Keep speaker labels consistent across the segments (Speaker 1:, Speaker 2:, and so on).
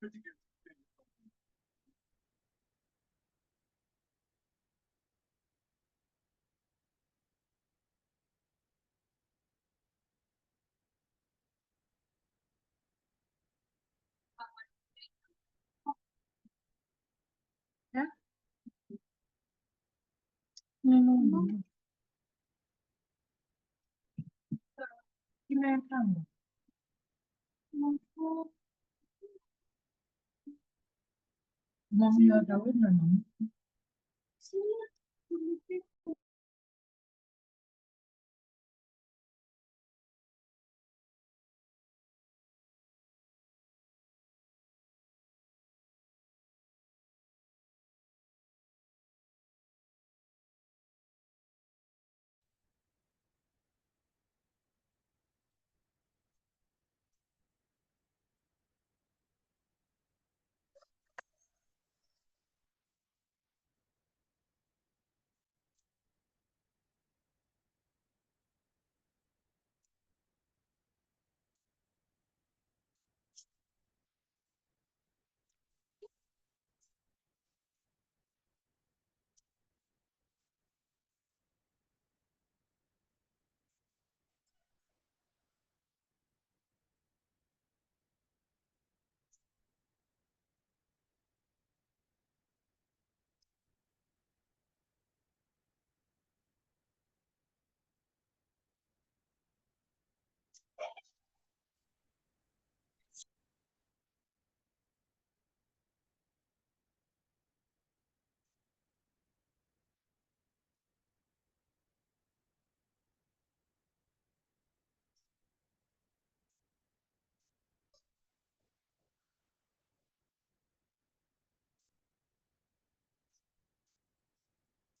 Speaker 1: Yeah. No.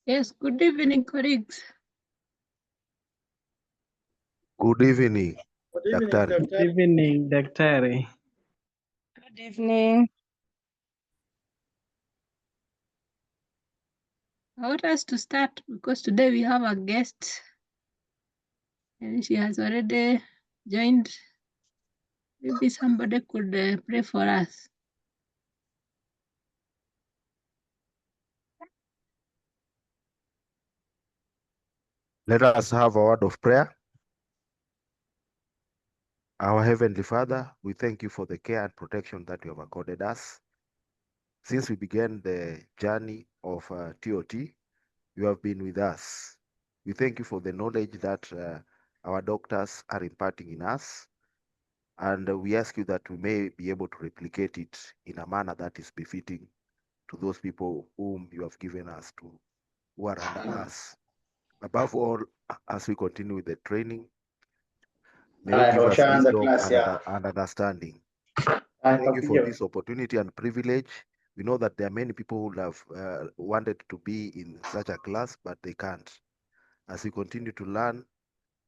Speaker 1: Yes, good evening, colleagues.
Speaker 2: Good evening, Daktari.
Speaker 3: Good evening, Daktari.
Speaker 1: Good evening. I want us to start because today we have a guest and she has already joined. Maybe somebody could pray for us.
Speaker 2: Let us have a word of prayer. Our Heavenly Father, we thank you for the care and protection that you have accorded us. Since we began the journey of TOT, you have been with us. We thank you for the knowledge that our doctors are imparting in us. And we ask you that we may be able to replicate it in a manner that is befitting to those people whom you have given us to, who are under us. Above all, as we continue with the training, may you give us wisdom and understanding. Thank you for this opportunity and privilege. We know that there are many people who have wanted to be in such a class, but they can't. As we continue to learn,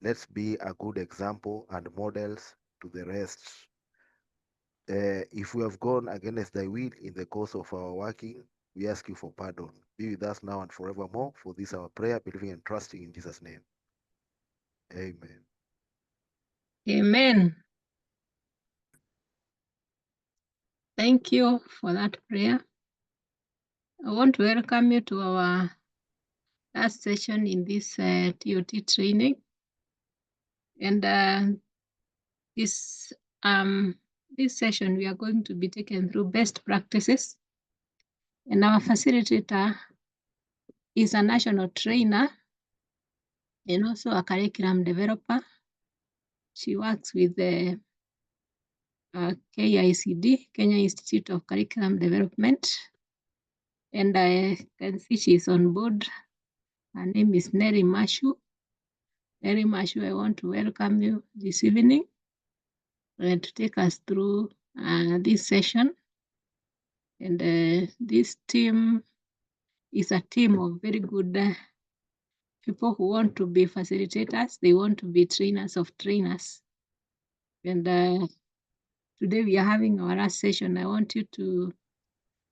Speaker 2: let's be a good example and models to the rest. If we have gone against thy will in the course of our working, we ask you for pardon. Be with us now and forevermore. For this our prayer, believing and trusting in Jesus' name. Amen.
Speaker 1: Amen. Thank you for that prayer. I want to welcome you to our last session in this TOT training. And this session, we are going to be taken through best practices. And our facilitator is a national trainer and also a curriculum developer. She works with the KICD, Kenya Institute of Curriculum Development. And I can see she's on board. Her name is Neri Mashu. Neri Mashu, I want to welcome you this evening and to take us through this session. And this team is a team of very good people who want to be facilitators. They want to be trainers of trainers. And today we are having our last session. I want you to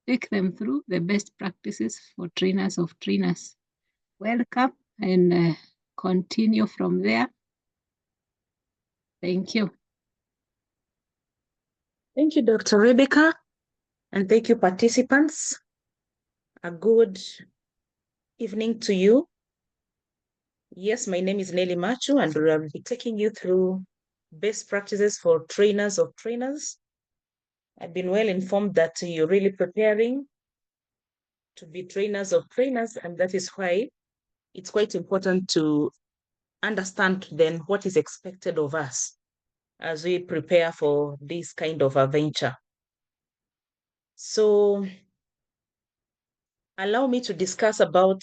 Speaker 1: take them through the best practices for trainers of trainers. Welcome and continue from there. Thank you.
Speaker 4: Thank you, Dr. Rebecca. And thank you, participants. A good evening to you. Yes, my name is Nelly Machu, and I'll be taking you through best practices for trainers of trainers. I've been well informed that you're really preparing to be trainers of trainers, and that is why it's quite important to understand then what is expected of us as we prepare for this kind of a venture. So allow me to discuss about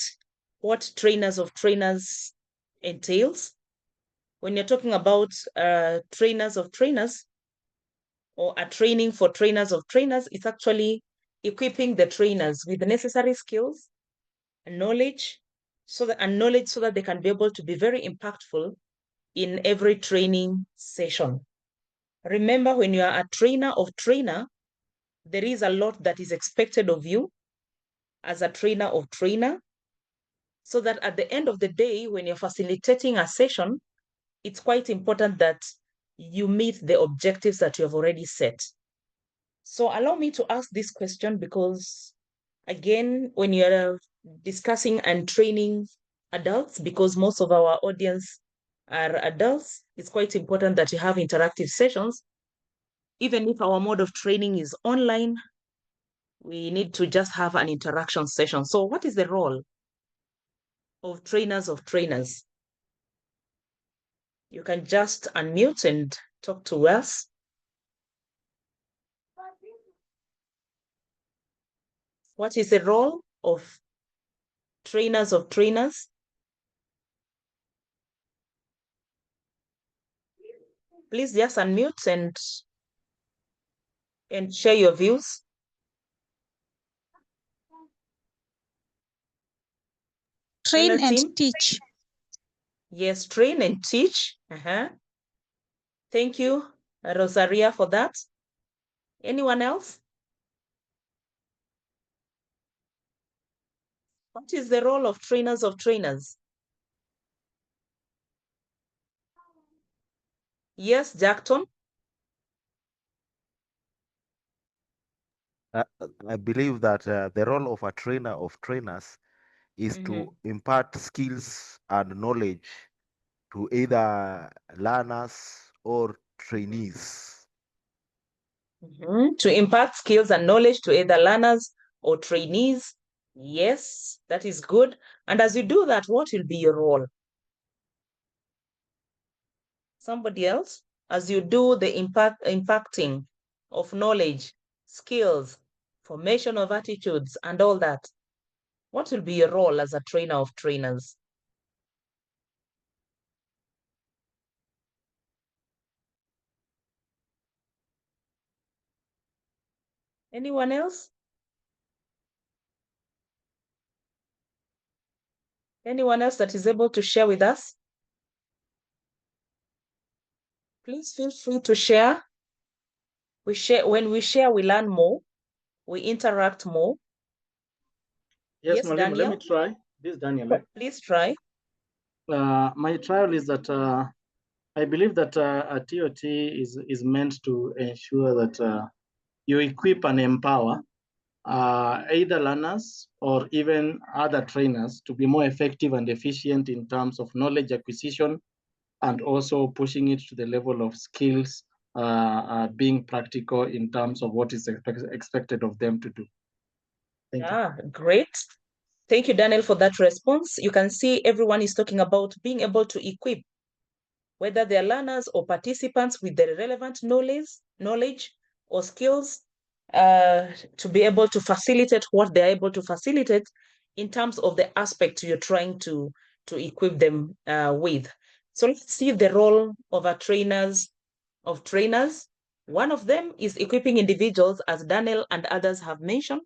Speaker 4: what trainers of trainers entails. When you're talking about trainers of trainers or a training for trainers of trainers, it's actually equipping the trainers with the necessary skills and knowledge so that they can be able to be very impactful in every training session. Remember, when you are a trainer of trainer, there is a lot that is expected of you as a trainer of trainer, so that at the end of the day, when you're facilitating a session, it's quite important that you meet the objectives that you have already set. So allow me to ask this question because, again, when you're discussing and training adults, because most of our audience are adults, it's quite important that you have interactive sessions. Even if our mode of training is online, we need to just have an interaction session. So what is the role of trainers of trainers? You can just unmute and talk to us. What is the role of trainers of trainers? Please just unmute and share your views.
Speaker 5: Train and teach.
Speaker 4: Yes, train and teach. Thank you, Rosaria, for that. Anyone else? What is the role of trainers of trainers? Yes, Jackton.
Speaker 2: I believe that the role of a trainer of trainers is to impart skills and knowledge to either learners or trainees.
Speaker 4: To impart skills and knowledge to either learners or trainees. Yes, that is good. And as you do that, what will be your role? Somebody else? As you do the impacting of knowledge, skills, formation of attitudes, and all that, what will be your role as a trainer of trainers? Anyone else? Anyone else that is able to share with us? Please feel free to share. When we share, we learn more, we interact more.
Speaker 3: Yes,
Speaker 4: Yes, Daniel?
Speaker 3: let me try. This is Daniel.
Speaker 4: Please try.
Speaker 3: My trial is that I believe that a TOT is meant to ensure that you equip and empower either learners or even other trainers to be more effective and efficient in terms of knowledge acquisition, and also pushing it to the level of skills being practical in terms of what is expected of them to do. Thank you.
Speaker 4: Great. Thank you, Daniel, for that response. You can see everyone is talking about being able to equip, whether they're learners or participants, with the relevant knowledge or skills to be able to facilitate what they're able to facilitate in terms of the aspect you're trying to equip them with. So let's see the role of our trainers of trainers. One of them is equipping individuals, as Daniel and others have mentioned,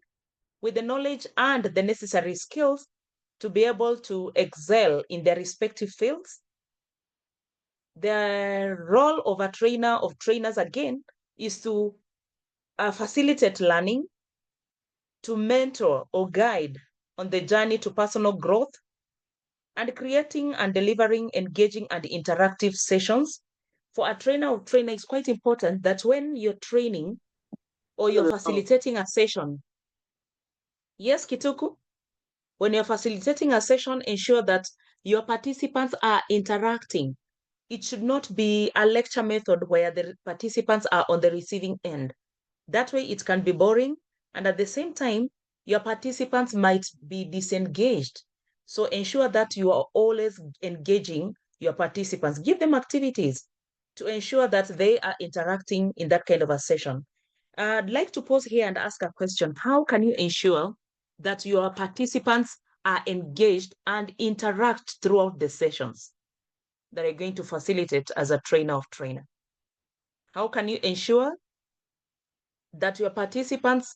Speaker 4: with the knowledge and the necessary skills to be able to excel in their respective fields. The role of a trainer of trainers, again, is to facilitate learning, to mentor or guide on the journey to personal growth, and creating and delivering engaging and interactive sessions. For a trainer of trainer, it's quite important that when you're training or you're facilitating a session. Yes, Kituku? When you're facilitating a session, ensure that your participants are interacting. It should not be a lecture method where the participants are on the receiving end. That way it can be boring, and at the same time, your participants might be disengaged. So ensure that you are always engaging your participants. Give them activities to ensure that they are interacting in that kind of a session. I'd like to pause here and ask a question. How can you ensure that your participants are engaged and interact throughout the sessions that are going to facilitate as a trainer of trainer? How can you ensure that your participants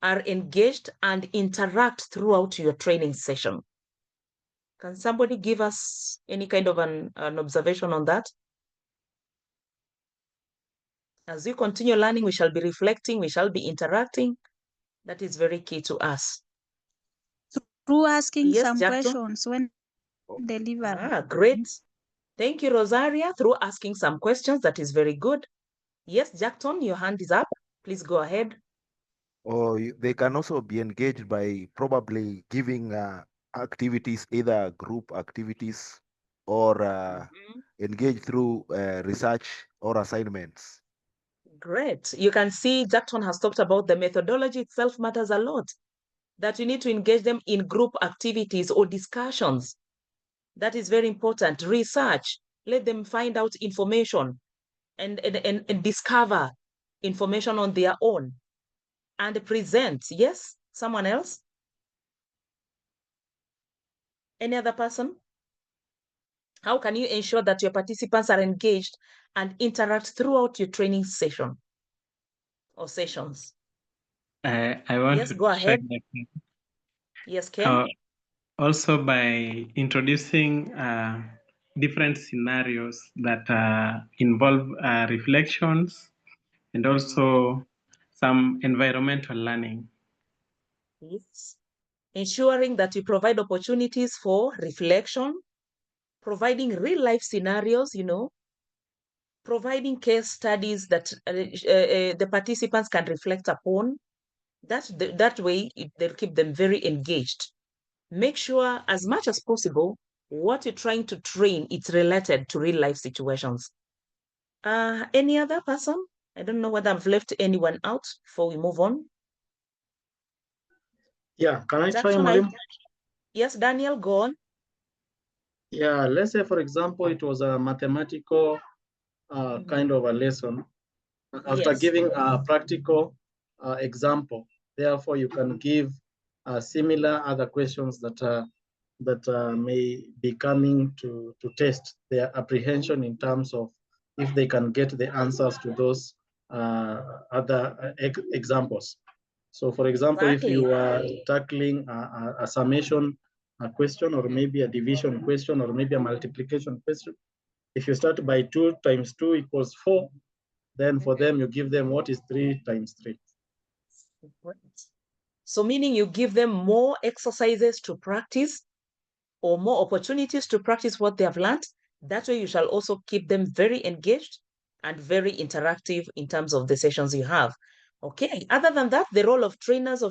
Speaker 4: are engaged and interact throughout your training session? Can somebody give us any kind of an observation on that? As we continue learning, we shall be reflecting, we shall be interacting. That is very key to us.
Speaker 5: Through asking
Speaker 4: Yes,
Speaker 5: some
Speaker 4: Jackson?
Speaker 5: questions when delivering.
Speaker 4: Great. Thank you, Rosaria, through asking some questions. That is very good. Yes, Jackson, your hand is up. Please go ahead.
Speaker 2: Or they can also be engaged by probably giving activities, either group activities or engage through research or assignments.
Speaker 4: Great. You can see Jackson has talked about the methodology itself matters a lot, that you need to engage them in group activities or discussions. That is very important. Research, let them find out information and discover information on their own and present. Yes, someone else? Any other person? How can you ensure that your participants are engaged and interact throughout your training session or sessions?
Speaker 6: I want
Speaker 4: Yes,
Speaker 6: to
Speaker 4: go ahead.
Speaker 6: check
Speaker 4: Yes, Ken?
Speaker 6: also by introducing different scenarios that involve reflections and also some environmental learning.
Speaker 4: Yes. Ensuring that you provide opportunities for reflection, providing real life scenarios, providing case studies that the participants can reflect upon. That way, they'll keep them very engaged. Make sure as much as possible, what you're trying to train, it's related to real life situations. Any other person? I don't know whether I've left anyone out before we move on.
Speaker 3: Yeah, can I try,
Speaker 4: Jackson,
Speaker 3: Malim?
Speaker 4: Yes, Daniel, go on.
Speaker 3: Yeah, let's say, for example, it was a mathematical kind of a lesson. After
Speaker 4: Yes.
Speaker 3: giving a practical example, therefore, you can give similar other questions that may be coming to test their apprehension in terms of if they can get the answers to those other examples. So, for example, if you are tackling a summation question, or maybe a division question, or maybe a multiplication question, if you start by 2 times 2 equals 4, then for them, you give them what is 3 times 3.
Speaker 4: So meaning you give them more exercises to practice or more opportunities to practice what they have learned. That way you shall also keep them very engaged and very interactive in terms of the sessions you have. Okay, other than that, the role of trainers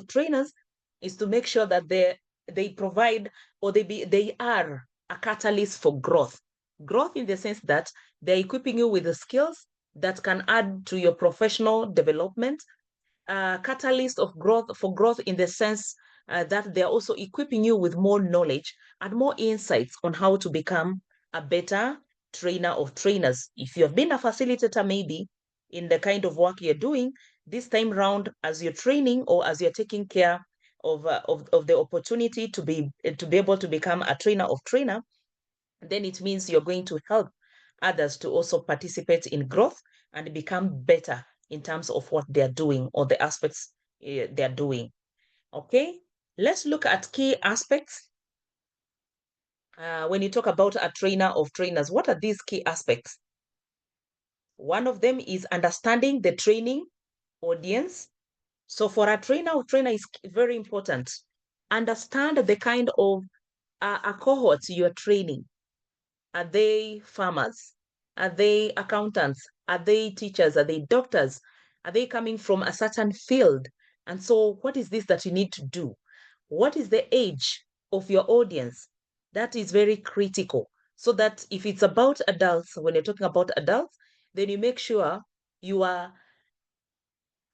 Speaker 4: is to make sure that they provide or they are a catalyst for growth. Growth in the sense that they're equipping you with the skills that can add to your professional development, catalyst of growth for growth in the sense that they're also equipping you with more knowledge and more insights on how to become a better trainer of trainers. If you have been a facilitator, maybe in the kind of work you're doing, this time round, as you're training or as you're taking care of the opportunity to be able to become a trainer of trainer, then it means you're going to help others to also participate in growth and become better in terms of what they're doing or the aspects they're doing. Okay, let's look at key aspects. When you talk about a trainer of trainers, what are these key aspects? One of them is understanding the training audience. So for a trainer of trainer is very important. Understand the kind of a cohort you're training. Are they farmers? Are they accountants? Are they teachers? Are they doctors? Are they coming from a certain field? And so what is this that you need to do? What is the age of your audience? That is very critical. So that if it's about adults, when you're talking about adults, then you make sure you are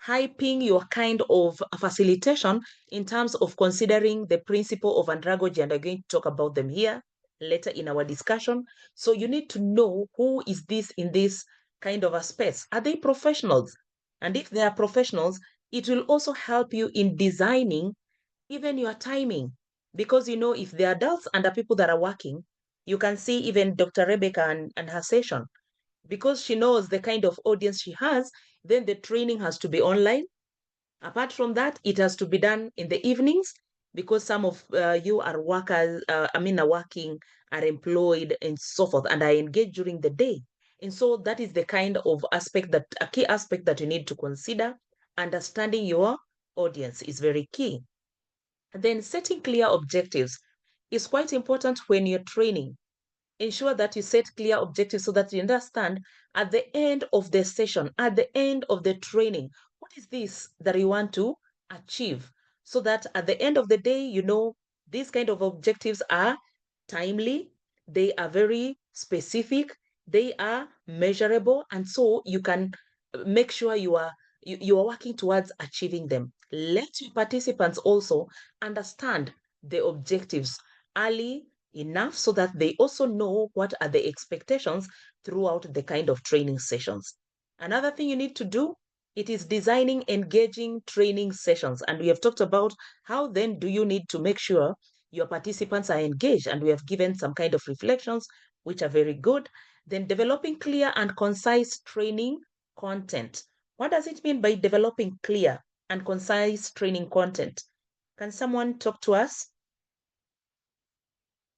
Speaker 4: hyping your kind of facilitation in terms of considering the principle of andragogy, and I'm going to talk about them here later in our discussion. So you need to know who is this in this kind of a space. Are they professionals? And if they are professionals, it will also help you in designing even your timing. Because if the adults and the people that are working, you can see even Dr. Rebecca and her session, because she knows the kind of audience she has, then the training has to be online. Apart from that, it has to be done in the evenings, because some of you are workers, are working, are employed, and so forth, and are engaged during the day. And so that is the kind of a key aspect that you need to consider. Understanding your audience is very key. And then setting clear objectives is quite important when you're training. Ensure that you set clear objectives so that you understand at the end of the session, at the end of the training, what is this that you want to achieve? So that at the end of the day, these kind of objectives are timely, they are very specific, they are measurable, and so you can make sure you are working towards achieving them. Let your participants also understand the objectives early enough so that they also know what are the expectations throughout the kind of training sessions. Another thing you need to do, it is designing engaging training sessions. And we have talked about how then do you need to make sure your participants are engaged, and we have given some kind of reflections which are very good. Then developing clear and concise training content. What does it mean by developing clear and concise training content? Can someone talk to us?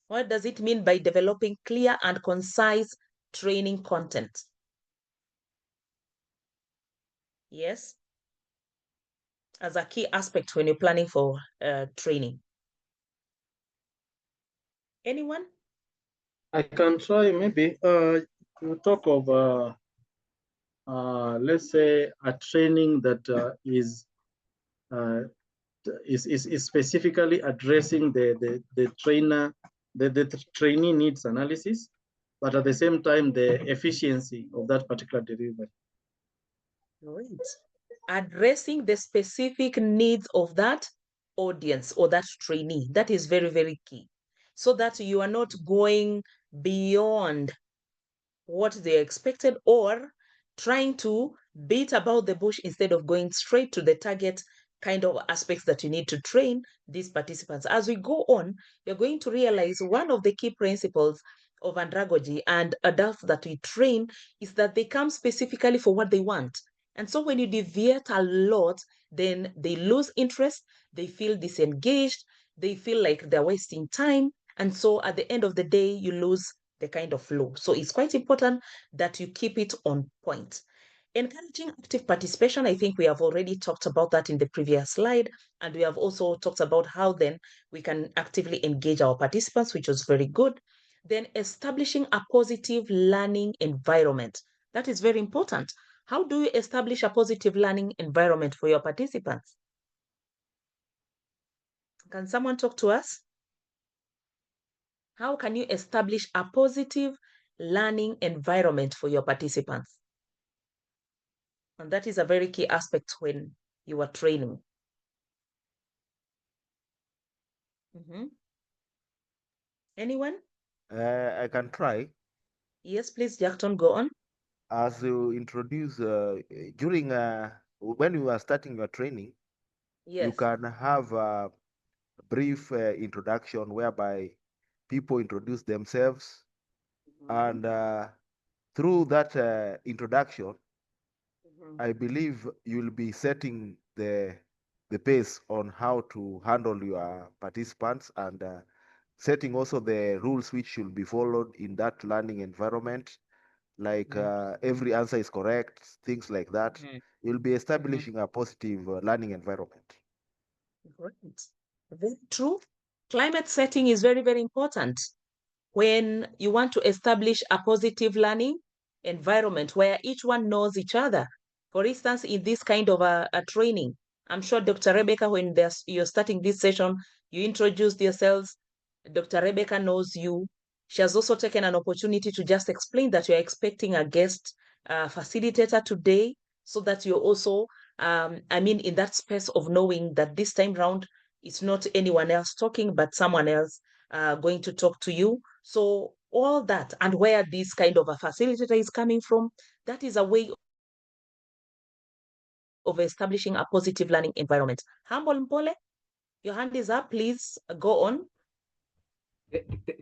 Speaker 4: What does it mean by developing clear and concise training content? Yes, as a key aspect when you're planning for training. Anyone?
Speaker 3: I can try maybe. You talk of let's say a training that is specifically addressing the trainer, the trainee needs analysis, but at the same time the efficiency of that particular delivery.
Speaker 4: Great. Addressing the specific needs of that audience or that trainee. That is very, very key. So that you are not going beyond what they expected, or trying to beat about the bush instead of going straight to the target kind of aspects that you need to train these participants. As we go on, you're going to realize one of the key principles of andragogy and adults that we train is that they come specifically for what they want. And so when you deviate a lot, then they lose interest, they feel disengaged, they feel like they're wasting time. And so at the end of the day, you lose the kind of flow. So it's quite important that you keep it on point. Encouraging active participation, I think we have already talked about that in the previous slide. And we have also talked about how then we can actively engage our participants, which was very good. Then establishing a positive learning environment. That is very important. How do you establish a positive learning environment for your participants? Can someone talk to us? How can you establish a positive learning environment for your participants? And that is a very key aspect when you are training. Anyone?
Speaker 2: I can try.
Speaker 4: Yes, please, Jackton, go on.
Speaker 2: As you introduce during when you are starting your training,
Speaker 4: Yes.
Speaker 2: you can have a brief introduction whereby people introduce themselves, and through that introduction, I believe you'll be setting the pace on how to handle your participants, and setting also the rules which should be followed in that learning environment, like every answer is correct, things like that. You'll be establishing a positive learning environment.
Speaker 4: Great. Very true. Climate setting is very, very important when you want to establish a positive learning environment where each one knows each other. For instance, in this kind of a training, I'm sure Dr. Rebecca, when you're starting this session, you introduced yourselves. Dr. Rebecca knows you. She has also taken an opportunity to just explain that you're expecting a guest facilitator today, so that you're also, in that space of knowing that this time round, it's not anyone else talking, but someone else going to talk to you. So all that, and where this kind of a facilitator is coming from, that is a way of establishing a positive learning environment. Humble Mpole, your hand is up. Please go on.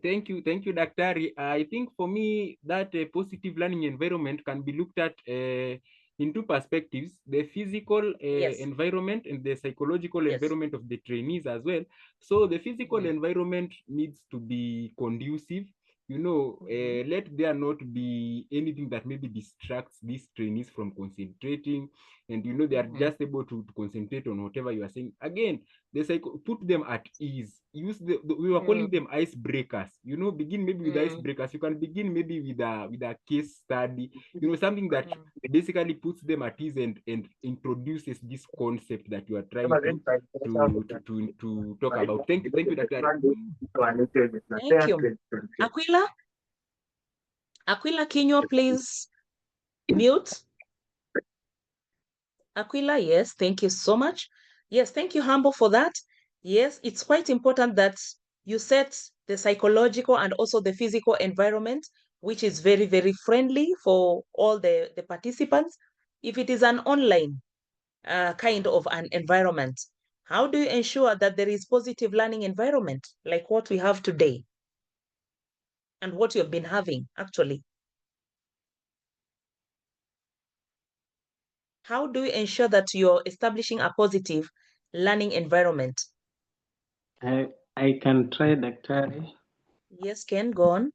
Speaker 7: Thank you, Daktari. I think for me that positive learning environment can be looked at in two perspectives: the physical environment and the psychological environment of the trainees as well. So the physical environment needs to be conducive. Let there not be anything that maybe distracts these trainees from concentrating, and they are just able to concentrate on whatever you are saying. Again, put them at ease. Use we were calling them icebreakers. Begin maybe with icebreakers. You can begin maybe with a case study. Something that basically puts them at ease and introduces this concept that you are trying to talk about. Thank you, Dr.
Speaker 4: Thank you. Aquila, can you please mute? Aquila, yes, thank you so much. Yes, thank you, Humble, for that. Yes, it's quite important that you set the psychological and also the physical environment, which is very, very friendly for all the participants. If it is an online kind of an environment, how do you ensure that there is positive learning environment like what we have today and what you've been having actually? How do you ensure that you're establishing a positive learning environment?
Speaker 6: I can try, Daktari.
Speaker 4: Yes, Ken, go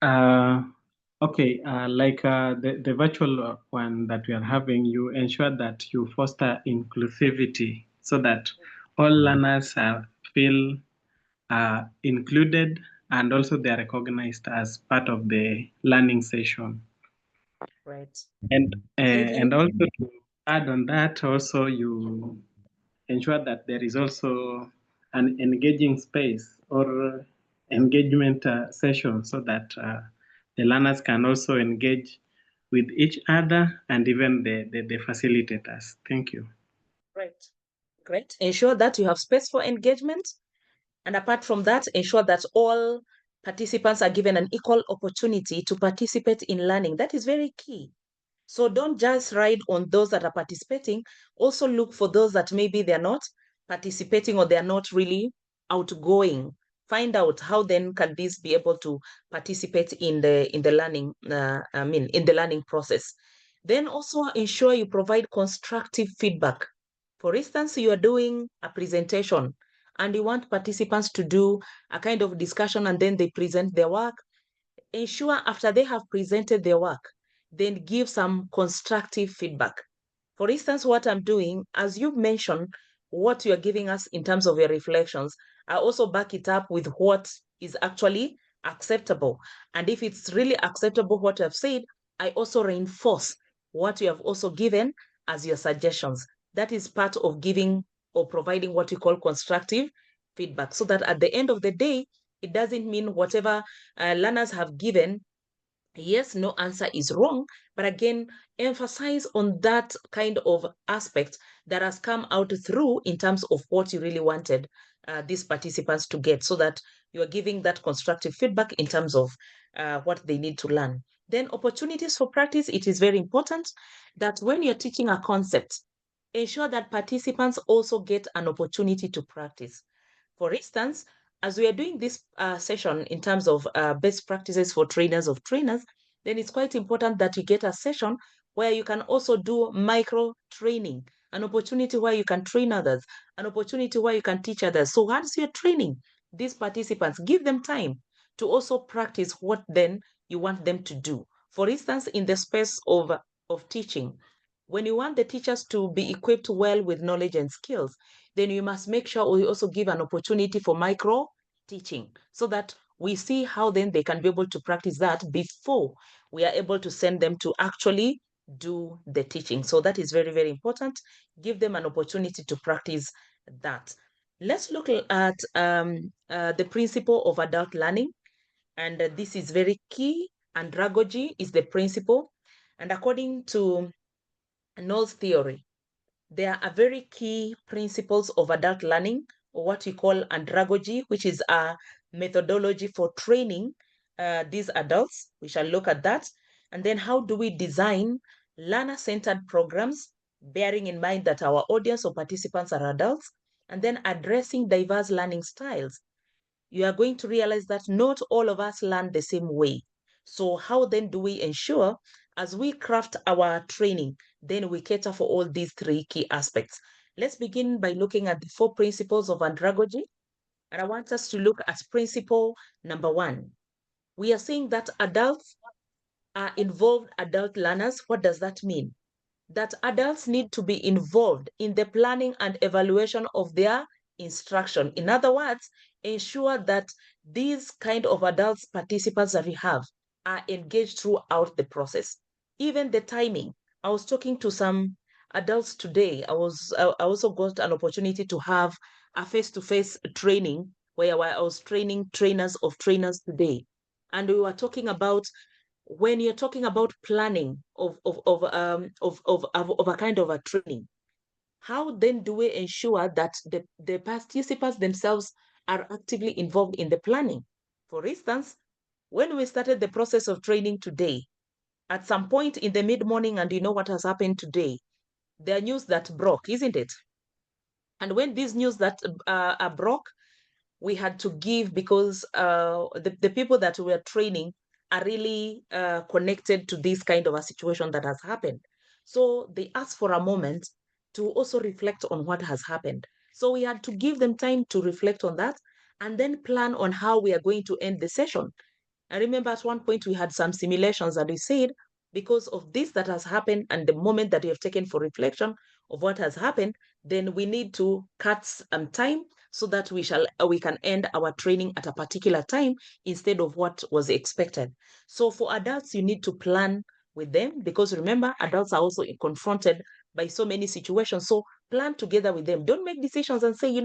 Speaker 4: on.
Speaker 6: Okay, like the virtual one that we are having, you ensure that you foster inclusivity so that all learners feel included, and also they are recognized as part of the learning session.
Speaker 4: Right.
Speaker 6: And also to add on that, also you ensure that there is also an engaging space or engagement session, so that the learners can also engage with each other and even the facilitators. Thank you.
Speaker 4: Right. Great. Ensure that you have space for engagement. And apart from that, ensure that all participants are given an equal opportunity to participate in learning. That is very key. So don't just ride on those that are participating. Also look for those that maybe they're not participating or they're not really outgoing. Find out how then can these be able to participate in the learning, in the learning process. Then also ensure you provide constructive feedback. For instance, you are doing a presentation and you want participants to do a kind of discussion and then they present their work. Ensure after they have presented their work, then give some constructive feedback. For instance, what I'm doing, as you've mentioned, what you're giving us in terms of your reflections, I also back it up with what is actually acceptable. And if it's really acceptable what I've said, I also reinforce what you have also given as your suggestions. That is part of giving or providing what we call constructive feedback, so that at the end of the day, it doesn't mean whatever learners have given, yes, no answer is wrong, but again, emphasize on that kind of aspect that has come out through in terms of what you really wanted these participants to get, so that you are giving that constructive feedback in terms of what they need to learn. Then opportunities for practice, it is very important that when you're teaching a concept, ensure that participants also get an opportunity to practice. For instance, as we are doing this session in terms of best practices for trainers of trainers, then it's quite important that you get a session where you can also do micro training, an opportunity where you can train others, an opportunity where you can teach others. So once you're training these participants, give them time to also practice what then you want them to do. For instance, in the space of teaching, when you want the teachers to be equipped well with knowledge and skills, then you must make sure we also give an opportunity for micro teaching, so that we see how then they can be able to practice that before we are able to send them to actually do the teaching. So that is very, very important. Give them an opportunity to practice that. Let's look at the principle of adult learning. And this is very key. Andragogy is the principle. And according to Knoll's theory, there are very key principles of adult learning, or what we call andragogy, which is a methodology for training these adults. We shall look at that. And then how do we design learner-centered programs, bearing in mind that our audience or participants are adults, and then addressing diverse learning styles. You are going to realize that not all of us learn the same way. So how then do we ensure, as we craft our training, then we cater for all these three key aspects? Let's begin by looking at the 4 principles of andragogy. And I want us to look at principle number 1. We are saying that adults are involved adult learners. What does that mean? That adults need to be involved in the planning and evaluation of their instruction. In other words, ensure that these kind of adults participants that we have are engaged throughout the process. Even the timing. I was talking to some adults today. I also got an opportunity to have a face-to-face training where I was training trainers of trainers today. And we were talking about when you're talking about planning of a kind of a training, how then do we ensure that the participants themselves are actively involved in the planning? For instance, when we started the process of training today, at some point in the mid-morning, and you know what has happened today, there are news that broke, isn't it? And when these news that are broke, we had to give, because the people that we are training are really connected to this kind of a situation that has happened. So they asked for a moment to also reflect on what has happened. So we had to give them time to reflect on that and then plan on how we are going to end the session. I remember at one point we had some simulations that we said, because of this that has happened and the moment that we have taken for reflection of what has happened, then we need to cut some time so that we can end our training at a particular time instead of what was expected. So for adults, you need to plan with them, because remember, adults are also confronted by so many situations. So plan together with them. Don't make decisions and say,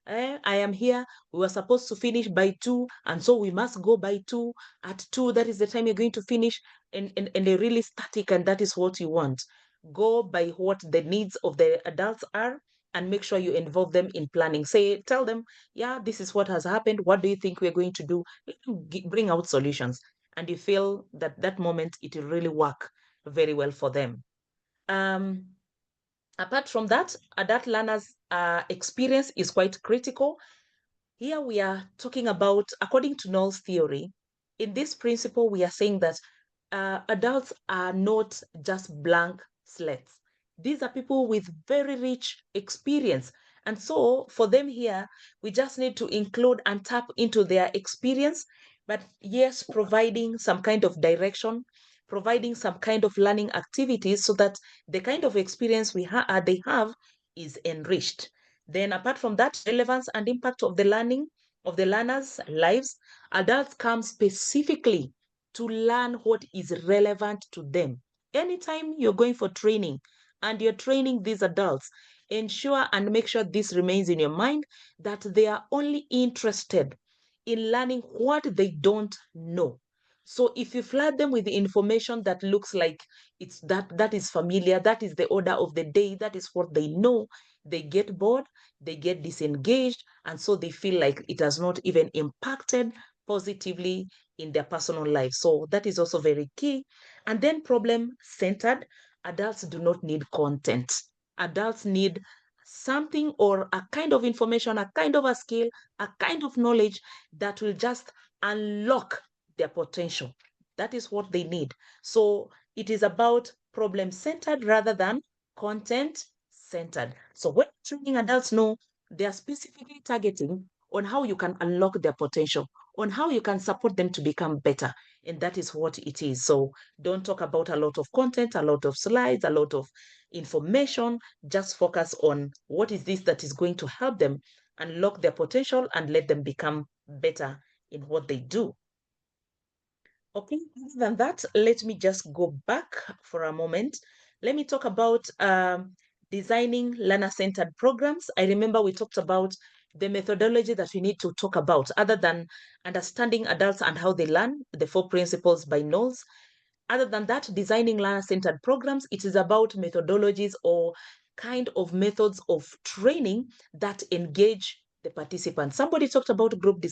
Speaker 4: I am here, we were supposed to finish by 2, and so we must go by 2. At 2, that is the time you're going to finish, and they're really static, and that is what you want. Go by what the needs of the adults are, and make sure you involve them in planning. Tell them, yeah, this is what has happened. What do you think we're going to do? Bring out solutions. And you feel that that moment, it will really work very well for them. Apart from that, adult learners' experience is quite critical. Here we are talking about, according to Knoll's theory, in this principle, we are saying that adults are not just blank slates. These are people with very rich experience. And so for them here, we just need to include and tap into their experience, but yes, providing some kind of direction, providing some kind of learning activities so that the kind of experience they have is enriched. Then apart from that, relevance and impact of the learning of the learners' lives, adults come specifically to learn what is relevant to them. Anytime you're going for training and you're training these adults, ensure and make sure this remains in your mind, that they are only interested in learning what they don't know. So if you flood them with the information that looks like it's that is familiar, that is the order of the day, that is what they know, they get bored, they get disengaged, and so they feel like it has not even impacted positively in their personal life. So that is also very key. And then problem-centered. Adults do not need content. Adults need something or a kind of information, a kind of a skill, a kind of knowledge that will just unlock their potential. That is what they need. So it is about problem-centered rather than content-centered. So when training adults, know they are specifically targeting on how you can unlock their potential, on how you can support them to become better. And that is what it is. So don't talk about a lot of content, a lot of slides, a lot of information. Just focus on what is this that is going to help them unlock their potential and let them become better in what they do. Okay, other than that, let me just go back for a moment. Let me talk about designing learner-centered programs. I remember we talked about the methodology that we need to talk about, other than understanding adults and how they learn, the 4 principles by Knowles. Other than that, designing learner-centered programs, it is about methodologies or kind of methods of training that engage the participants. Somebody talked about group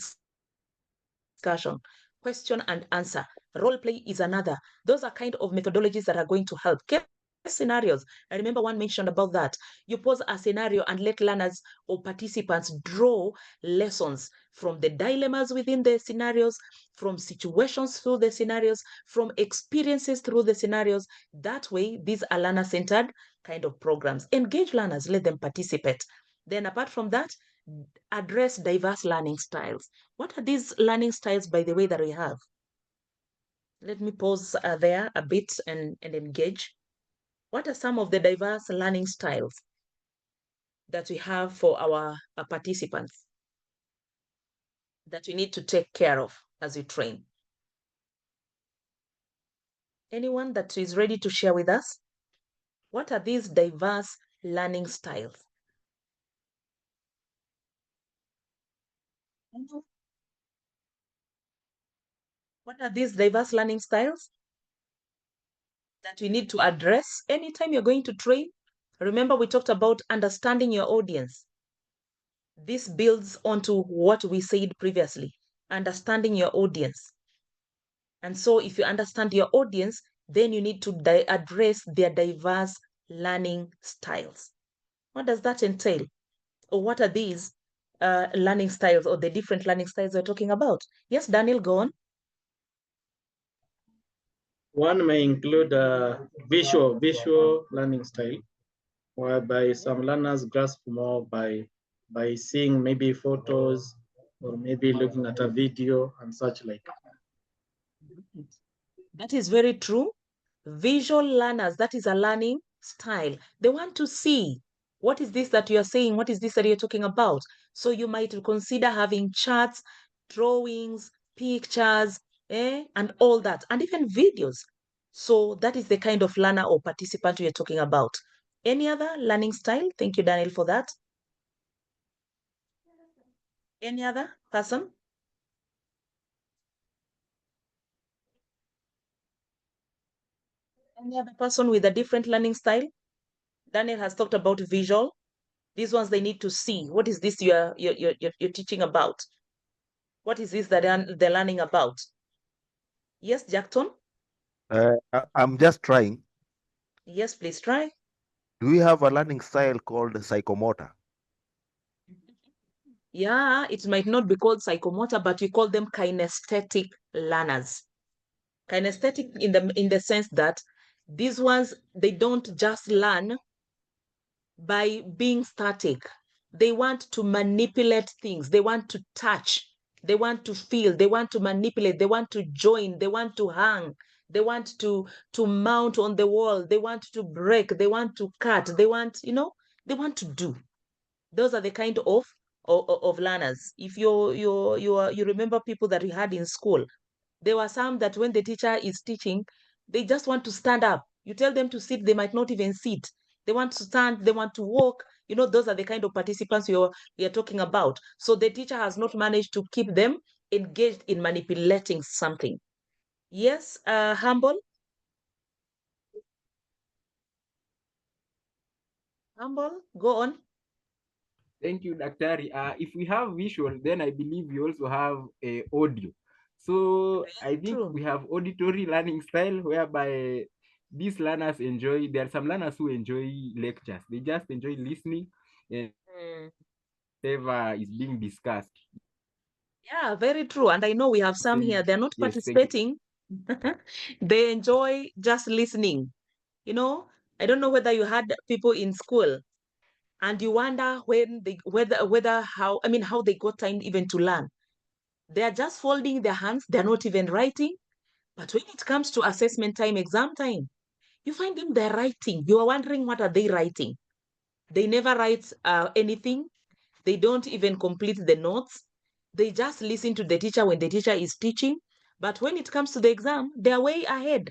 Speaker 4: discussion, question and answer. Role play is another. Those are kind of methodologies that are going to help. Case scenarios. I remember one mentioned about that. You pose a scenario and let learners or participants draw lessons from the dilemmas within the scenarios, from situations through the scenarios, from experiences through the scenarios. That way, these are learner-centered kind of programs. Engage learners, let them participate. Then apart from that, address diverse learning styles. What are these learning styles, by the way, that we have? Let me pause there a bit and engage. What are some of the diverse learning styles that we have for our participants that we need to take care of as we train? Anyone that is ready to share with us? What are these diverse learning styles? What are these diverse learning styles that we need to address anytime you're going to train? Remember, we talked about understanding your audience. This builds onto what we said previously, understanding your audience. And so if you understand your audience, then you need to address their diverse learning styles. What does that entail? Or what are these learning styles or the different learning styles we're talking about? Yes, Daniel, go on.
Speaker 3: One may include a visual learning style, whereby some learners grasp more by seeing maybe photos or maybe looking at a video and such like.
Speaker 4: That is very true. Visual learners, that is a learning style. They want to see, what is this that you're saying? What is this that you're talking about? So you might consider having charts, drawings, pictures, and all that, and even videos. So that is the kind of learner or participant we are talking about. Any other learning style? Thank you, Daniel, for that. Any other person? Any other person with a different learning style? Daniel has talked about visual. These ones they need to see. What is this you're teaching about? What is this that they're learning about? Yes, Jackson?
Speaker 2: I'm just trying.
Speaker 4: Yes, please try.
Speaker 2: Do we have a learning style called psychomotor?
Speaker 4: Yeah, it might not be called psychomotor, but we call them kinesthetic learners. Kinesthetic in the sense that these ones, they don't just learn by being static. They want to manipulate things. They want to touch. They want to feel. They want to manipulate. They want to join. They want to hang. They want to mount on the wall. They want to break. They want to cut. They want, they want to do. Those are the kind of learners. If you remember people that we had in school, there were some that when the teacher is teaching, they just want to stand up. You tell them to sit, they might not even sit. They want to stand, they want to walk. Those are the kind of participants we are talking about. So the teacher has not managed to keep them engaged in manipulating something. Yes, Humble? Humble, go on.
Speaker 7: Thank you, Daktari. If we have visual, then I believe we also have audio. So I think we have auditory learning style whereby these learners enjoy. There are some learners who enjoy lectures. They just enjoy listening and whatever is being discussed.
Speaker 4: Yeah, very true. And I know we have some here. They're not participating. They enjoy just listening. I don't know whether you had people in school and you wonder how they got time even to learn. They are just folding their hands. They're not even writing. But when it comes to assessment time, exam time, you find them, they're writing. You are wondering, what are they writing? They never write anything. They don't even complete the notes. They just listen to the teacher when the teacher is teaching. But when it comes to the exam, they're way ahead.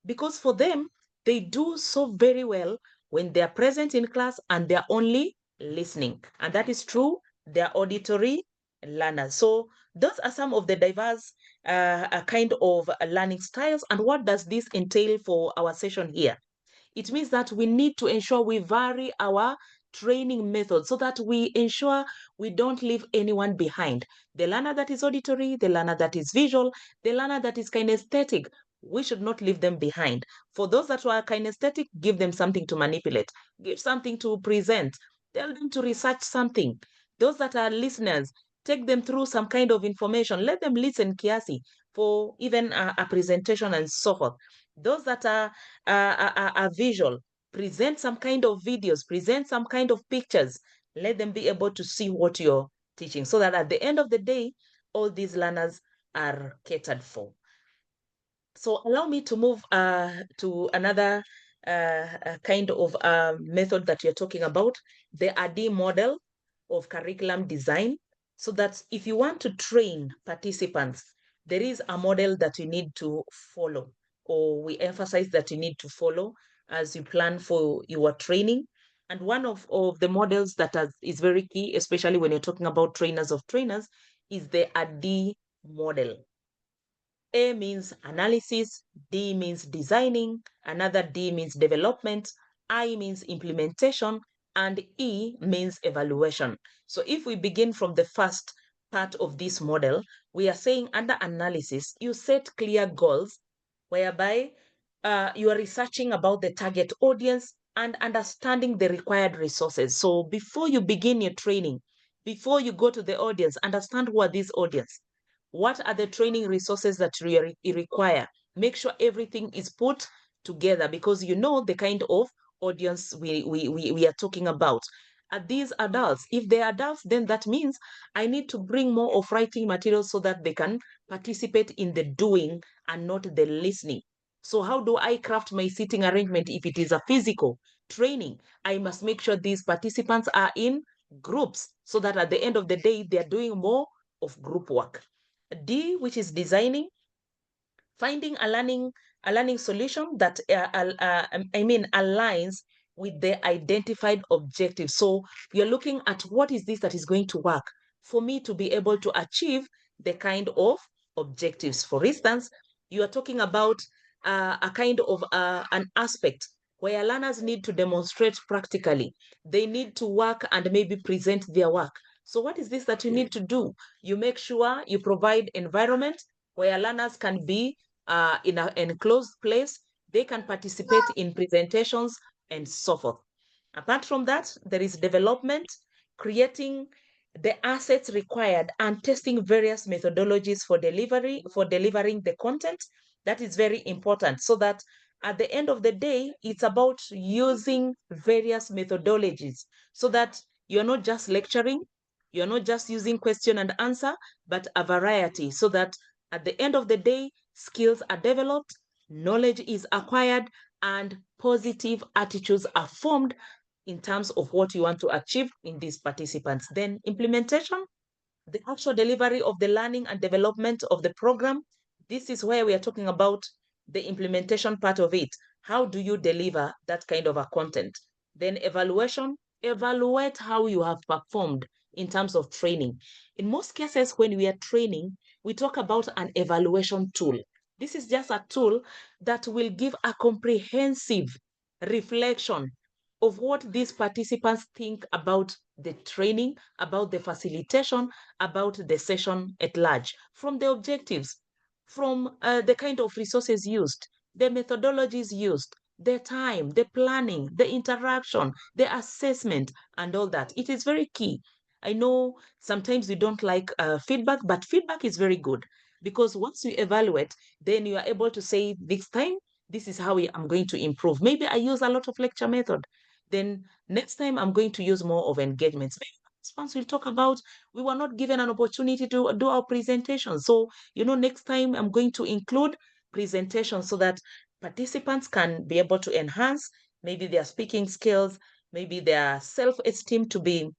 Speaker 4: Because for them, they do so very well when they're present in class and they're only listening. And that is true, they're auditory learners. So those are some of the diverse kind of learning styles. And what does this entail for our session here? It means that we need to ensure we vary our training method so that we ensure we don't leave anyone behind. The learner that is auditory, the learner that is visual, the learner that is kinesthetic, we should not leave them behind. For those that are kinesthetic, give them something to manipulate, give something to present, tell them to research something. Those that are listeners, take them through some kind of information, let them listen kiasi for even a presentation and so forth. Those that are visual, present some kind of videos, present some kind of pictures, let them be able to see what you're teaching so that at the end of the day, all these learners are catered for. So allow me to move to another kind of method that you're talking about, the AD model of curriculum design. So that if you want to train participants, there is a model that you need to follow, or we emphasize that you need to follow as you plan for your training. And one of the models that is very key, especially when you're talking about trainers of trainers, is the AD model. A means analysis, D means designing, another D means development, I means implementation, and E means evaluation. So if we begin from the first part of this model, we are saying under analysis, you set clear goals whereby you are researching about the target audience and understanding the required resources. So before you begin your training, before you go to the audience, understand who are these audience. What are the training resources that you require? Make sure everything is put together because you know the kind of audience we are talking about. Are these adults? If they're adults, then that means I need to bring more of writing materials so that they can participate in the doing and not the listening. So how do I craft my seating arrangement if it is a physical training? I must make sure these participants are in groups so that at the end of the day, they're doing more of group work. D, which is designing, finding a learning solution that aligns with the identified objectives. So you're looking at what is this that is going to work for me to be able to achieve the kind of objectives. For instance, you are talking about a kind of an aspect where learners need to demonstrate practically. They need to work and maybe present their work. So what is this that you need to do? You make sure you provide environment where learners can be in an enclosed place. They can participate in presentations and so forth. Apart from that, there is development, creating the assets required and testing various methodologies for delivering the content. That is very important so that at the end of the day, it's about using various methodologies so that you're not just lecturing, you're not just using question and answer, but a variety so that at the end of the day, skills are developed, knowledge is acquired, and positive attitudes are formed in terms of what you want to achieve in these participants. Then implementation, the actual delivery of the learning and development of the program. This is where we are talking about the implementation part of it. How do you deliver that kind of a content? Then evaluation, evaluate how you have performed in terms of training. In most cases, when we are training, we talk about an evaluation tool. This is just a tool that will give a comprehensive reflection of what these participants think about the training, about the facilitation, about the session at large, from the objectives, from the kind of resources used, the methodologies used, the time, the planning, the interaction, the assessment, and all that. It is very key. I know sometimes you don't like feedback, but feedback is very good because once you evaluate, then you are able to say, this time, this is how I'm going to improve. Maybe I use a lot of lecture method. Then next time I'm going to use more of engagements. Maybe once we'll talk about we were not given an opportunity to do our presentation. So, next time I'm going to include presentations so that participants can be able to enhance maybe their speaking skills, maybe their self-esteem to be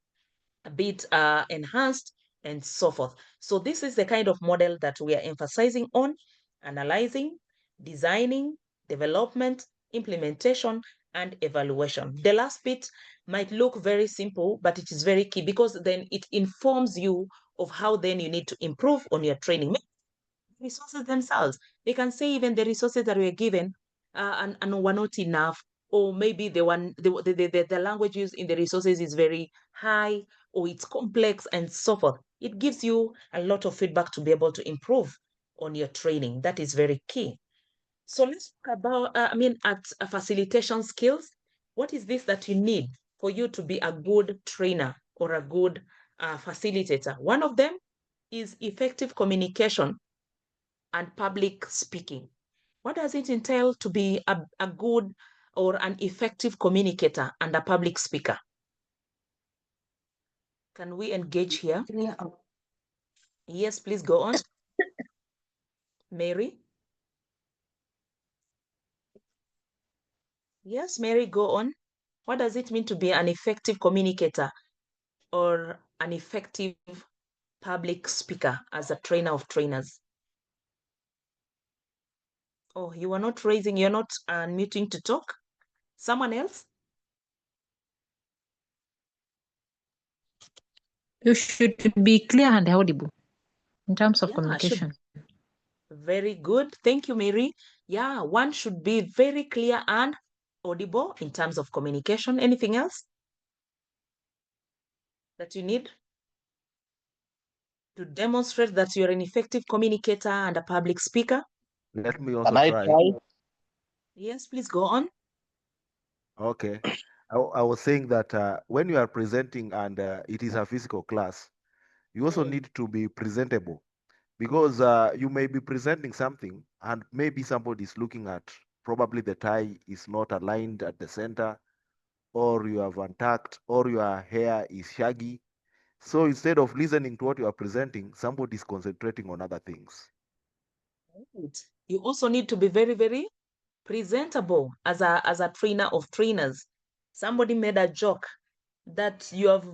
Speaker 4: a bit enhanced, and so forth. So this is the kind of model that we are emphasizing on: analyzing, designing, development, implementation, and evaluation. The last bit might look very simple, but it is very key, because then it informs you of how then you need to improve on your training. Resources themselves, they can say even the resources that were given and were not enough, or maybe the language used in the resources is very high, or it's complex, and so forth. It gives you a lot of feedback to be able to improve on your training. That is very key. So let's talk about, at facilitation skills. What is this that you need for you to be a good trainer or a good facilitator? One of them is effective communication and public speaking. What does it entail to be a good or an effective communicator and a public speaker? Can we engage here? Yes, please go on. Mary? Yes, Mary, go on. What does it mean to be an effective communicator or an effective public speaker as a trainer of trainers? Oh, you are not raising, you're not unmuting to talk. Someone else?
Speaker 8: You should be clear and audible in terms of communication.
Speaker 4: Very good. Thank you, Mary. Yeah, one should be very clear and audible in terms of communication. Anything else that you need to demonstrate that you're an effective communicator and a public speaker?
Speaker 2: Let me also try.
Speaker 4: Yes, please go on.
Speaker 2: Okay. I was saying that when you are presenting and it is a physical class, you also need to be presentable, because you may be presenting something and maybe somebody is looking at, probably the tie is not aligned at the center, or you have untucked, or your hair is shaggy. So instead of listening to what you are presenting, somebody is concentrating on other things.
Speaker 4: You also need to be very, very presentable as a trainer of trainers. Somebody made a joke that you have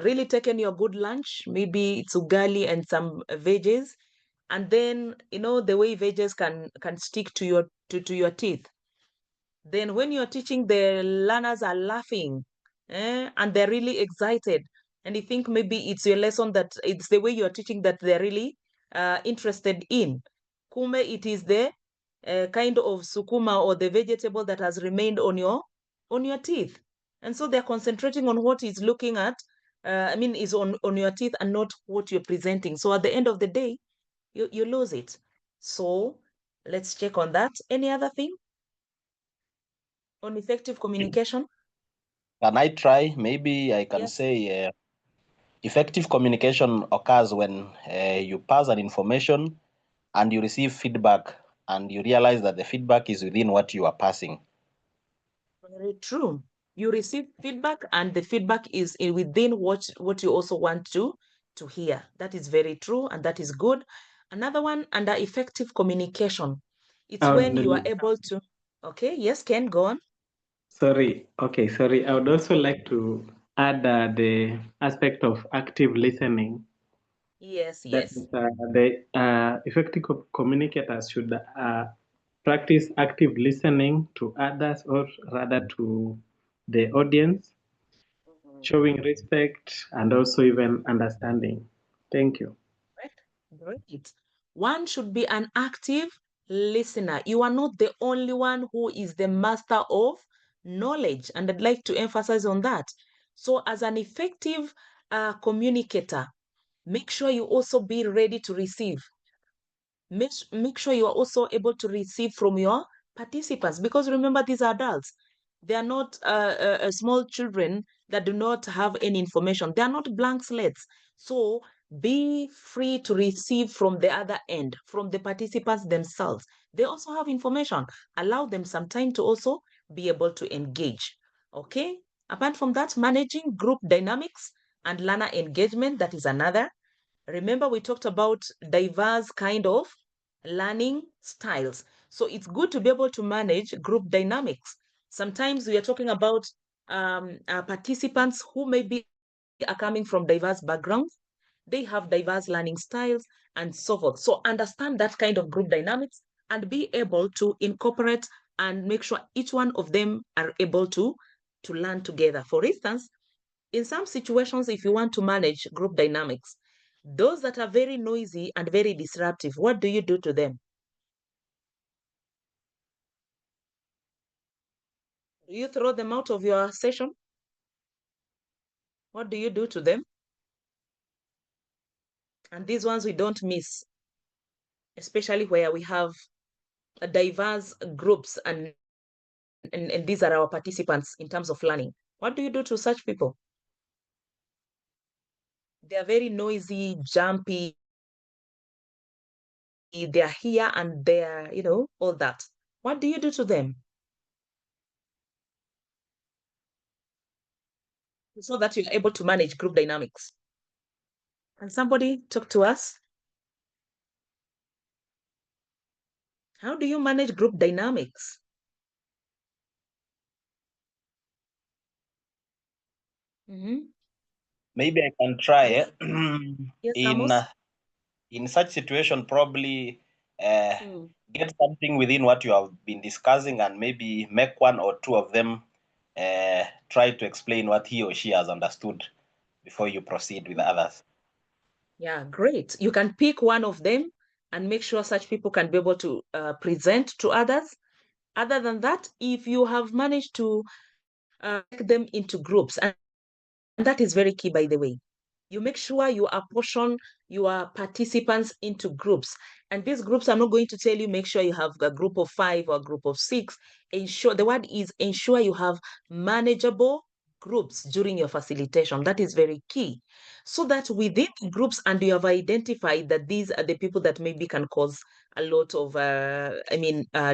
Speaker 4: really taken your good lunch, maybe it's ugali and some veggies, and then the way veggies can stick to your teeth. Then when you're teaching, the learners are laughing, and they're really excited, and you think maybe it's your lesson, that it's the way you're teaching that they're really interested in. Kume, it is the kind of sukuma or the vegetable that has remained on your teeth. And so they're concentrating on what is looking at, is on your teeth, and not what you're presenting. So at the end of the day, you lose it. So let's check on that. Any other thing on effective communication?
Speaker 9: Can I try? Maybe I can say effective communication occurs when you pass an information and you receive feedback, and you realize that the feedback is within what you are passing.
Speaker 4: Very true. You receive feedback, and the feedback is within what you also want to hear. That is very true, and that is good. Another one, under effective communication, it's when you are able to. Okay, yes, Ken, go on.
Speaker 6: Sorry. Okay, sorry. I would also like to add the aspect of active listening.
Speaker 4: Yes,
Speaker 6: That
Speaker 4: yes.
Speaker 6: The effective communicators should practice active listening to others, or rather to the audience, showing respect and also even understanding. Thank you.
Speaker 4: Great. One should be an active listener. You are not the only one who is the master of knowledge, and I'd like to emphasize on that. So as an effective communicator, make sure you also be ready to receive. Make sure you are also able to receive from your participants, because remember, these are adults. They are not small children that do not have any information. They are not blank slates. So be free to receive from the other end, from the participants themselves. They also have information. Allow them some time to also be able to engage. Okay? Apart from that, managing group dynamics and learner engagement, that is another. Remember, we talked about diverse kind of learning styles. So it's good to be able to manage group dynamics. Sometimes we are talking about participants who maybe are coming from diverse backgrounds. they have diverse learning styles and so forth. So understand that kind of group dynamics and be able to incorporate and make sure each one of them are able to learn together. For instance, in some situations, if you want to manage group dynamics, those that are very noisy and very disruptive, what do you do to them? Do you throw them out of your session? What do you do to them? And these ones we don't miss, especially where we have diverse groups and these are our participants in terms of learning. What do you do to such people? They're very noisy, jumpy. They're here and there, you know, all that. What do you do to them? So that you're able to manage group dynamics. Can somebody talk to us? How do you manage group dynamics?
Speaker 9: Maybe I can try.
Speaker 4: Yes. Yes, Amos.
Speaker 9: In such situation, probably get something within what you have been discussing and maybe make one or two of them try to explain what he or she has understood before you proceed with the others.
Speaker 4: Yeah, great. You can pick one of them and make sure such people can be able to present to others. Other than that, if you have managed to make them into groups, and that is very key, by the way, you make sure you apportion your participants into groups. And these groups, I'm not going to tell you, make sure you have a group of 5 or a group of 6. Ensure, the word is ensure you have manageable groups during your facilitation. That is very key. So that within groups, and you have identified that these are the people that maybe can cause a lot of,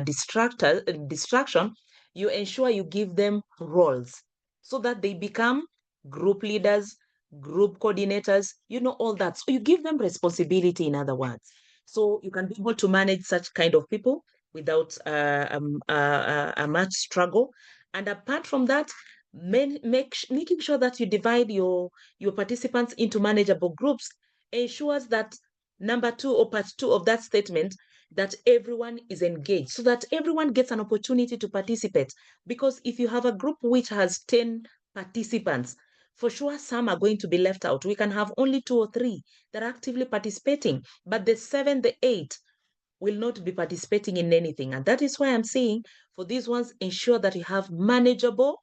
Speaker 4: distraction, you ensure you give them roles so that they become group leaders, group coordinators, you know, all that. So you give them responsibility, in other words. So you can be able to manage such kind of people without a much struggle. And apart from that, making sure that you divide your participants into manageable groups ensures that number 2 or part 2 of that statement, that everyone is engaged so that everyone gets an opportunity to participate. Because if you have a group which has 10 participants, for sure some are going to be left out. We can have only 2 or 3 that are actively participating, but the 7, the 8 will not be participating in anything. And that is why I'm saying for these ones, ensure that you have manageable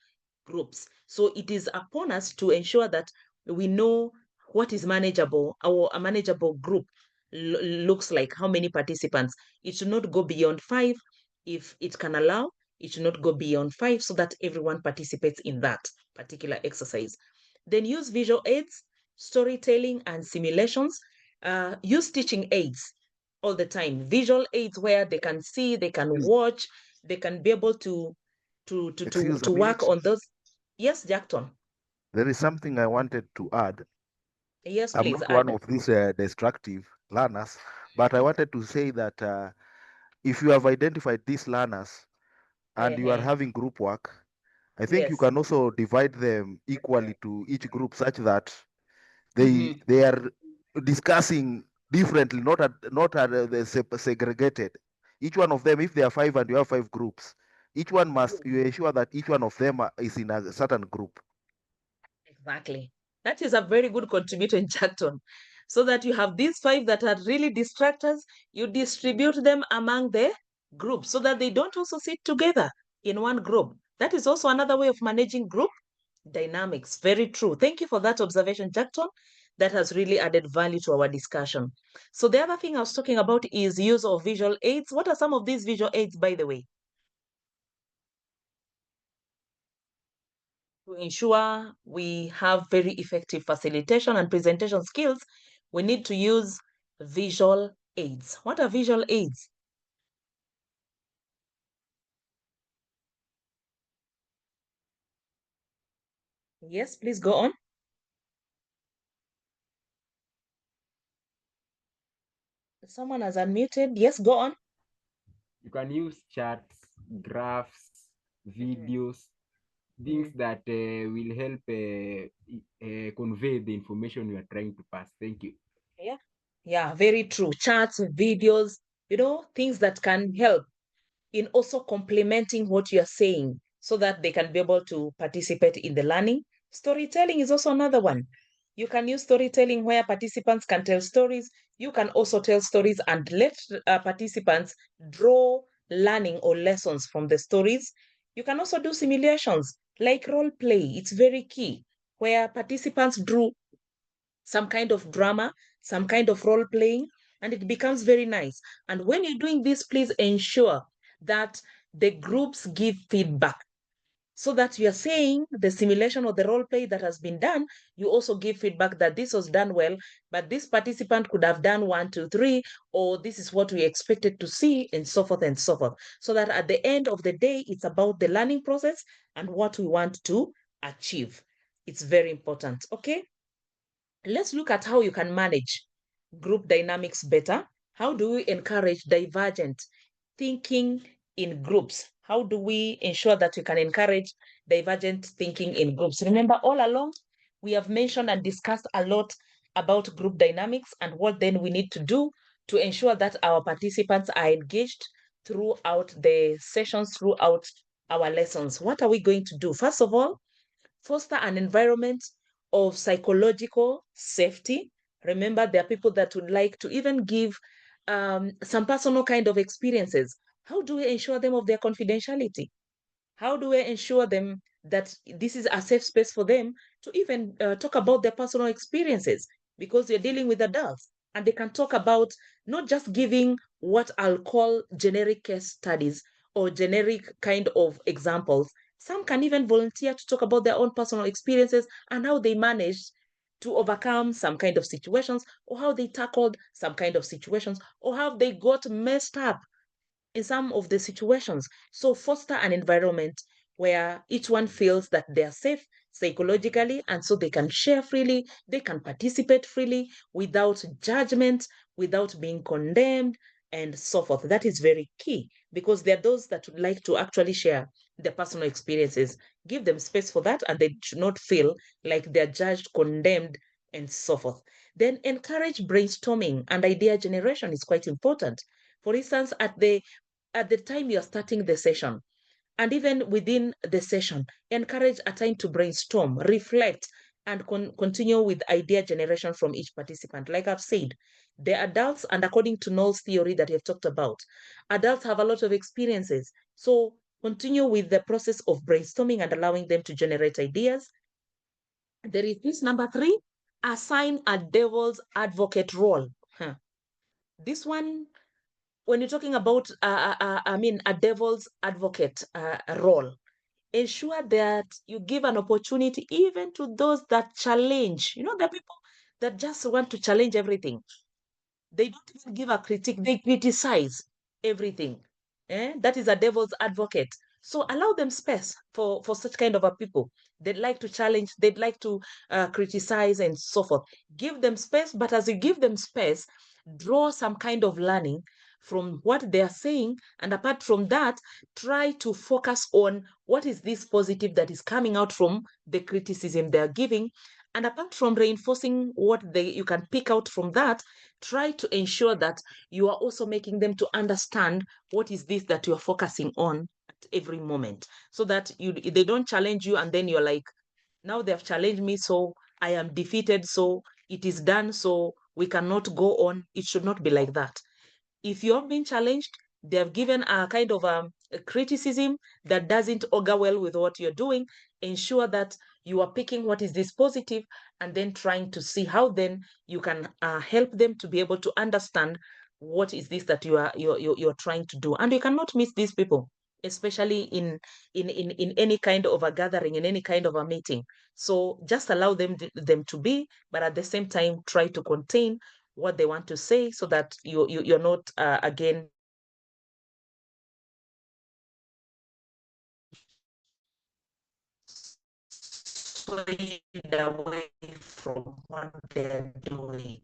Speaker 4: groups. So it is upon us to ensure that we know what is manageable, or a manageable group looks like, how many participants. It should not go beyond 5. If it can allow, it should not go beyond 5 so that everyone participates in that particular exercise. Then use visual aids, storytelling, and simulations. Use teaching aids all the time. Visual aids where they can see, they can watch, they can be able to work on those. Yes, Jackton.
Speaker 2: There is something I wanted to add.
Speaker 4: Yes,
Speaker 2: I'm
Speaker 4: please
Speaker 2: not
Speaker 4: add.
Speaker 2: one of these destructive learners, but I wanted to say that if you have identified these learners and you are having group work, I think you can also divide them equally to each group such that they are discussing differently, not at the segregated. Each one of them, if there are 5 and you have 5 groups, each one must, you ensure that each one of them is in a certain group.
Speaker 4: Exactly. That is a very good contributor in Jackton. So that you have these 5 that are really distractors, you distribute them among the groups so that they don't also sit together in one group. That is also another way of managing group dynamics. Very true. Thank you for that observation, Jackton. That has really added value to our discussion. So the other thing I was talking about is use of visual aids. What are some of these visual aids, by the way? To ensure we have very effective facilitation and presentation skills, we need to use visual aids. What are visual aids? Yes, please go on. Someone has unmuted. Yes, go on.
Speaker 7: You can use charts, graphs, videos, things that will help convey the information you are trying to pass. Thank you.
Speaker 4: Yeah, very true. Charts, videos, things that can help in also complementing what you're saying so that they can be able to participate in the learning. Storytelling is also another one. You can use storytelling where participants can tell stories. You can also tell stories and let participants draw learning or lessons from the stories. You can also do simulations like role play. It's very key where participants drew some kind of drama, some kind of role playing, and it becomes very nice. And when you're doing this, please ensure that the groups give feedback so that you are saying the simulation or the role play that has been done, you also give feedback that this was done well, but this participant could have done 1, 2, 3, or this is what we expected to see, and so forth and so forth. So that at the end of the day, it's about the learning process and what we want to achieve. It's very important, okay? Let's look at how you can manage group dynamics better. How do we encourage divergent thinking in groups? How do we ensure that we can encourage divergent thinking in groups? Remember, all along, we have mentioned and discussed a lot about group dynamics and what then we need to do to ensure that our participants are engaged throughout the sessions, throughout our lessons. What are we going to do? First of all, foster an environment of psychological safety. Remember, there are people that would like to even give some personal kind of experiences. How do we ensure them of their confidentiality? How do we ensure them that this is a safe space for them to even talk about their personal experiences? Because they're dealing with adults and they can talk about not just giving what I'll call generic case studies or generic kind of examples. Some can even volunteer to talk about their own personal experiences and how they managed to overcome some kind of situations, or how they tackled some kind of situations, or how they got messed up in some of the situations. So foster an environment where each one feels that they're safe psychologically, and so they can share freely, they can participate freely without judgment, without being condemned, and so forth. That is very key, because there are those that would like to actually share their personal experiences. Give them space for that, and they should not feel like they're judged, condemned, and so forth. Then encourage brainstorming and idea generation is quite important. For instance, at the time you're starting the session, and even within the session, encourage a time to brainstorm, reflect, and continue with idea generation from each participant. Like I've said, the adults, and according to Noel's theory that you've talked about, adults have a lot of experiences. So continue with the process of brainstorming and allowing them to generate ideas. There is this number 3, assign a devil's advocate role. This one, when you're talking about, a devil's advocate role, ensure that you give an opportunity even to those that challenge. There are people that just want to challenge everything. They don't even give a critique, they criticize everything. That is a devil's advocate. So allow them space for such kind of a people. They'd like to challenge, they'd like to criticize, and so forth. Give them space, but as you give them space, draw some kind of learning from what they are saying. And apart from that, try to focus on what is this positive that is coming out from the criticism they're giving. And apart from reinforcing what you can pick out from that, try to ensure that you are also making them to understand what is this that you're focusing on at every moment, so that they don't challenge you and then you're like, now they've challenged me, so I am defeated, so it is done, so we cannot go on. It should not be like that. If you have been challenged, they have given a kind of a criticism that doesn't augur well with what you're doing, ensure that you are picking what is this positive and then trying to see how then you can help them to be able to understand what is this that you're trying to do. And you cannot miss these people, especially in any kind of a gathering, in any kind of a meeting. So just allow them to be, but at the same time try to contain what they want to say, so that you're not again swayed away from what they're doing.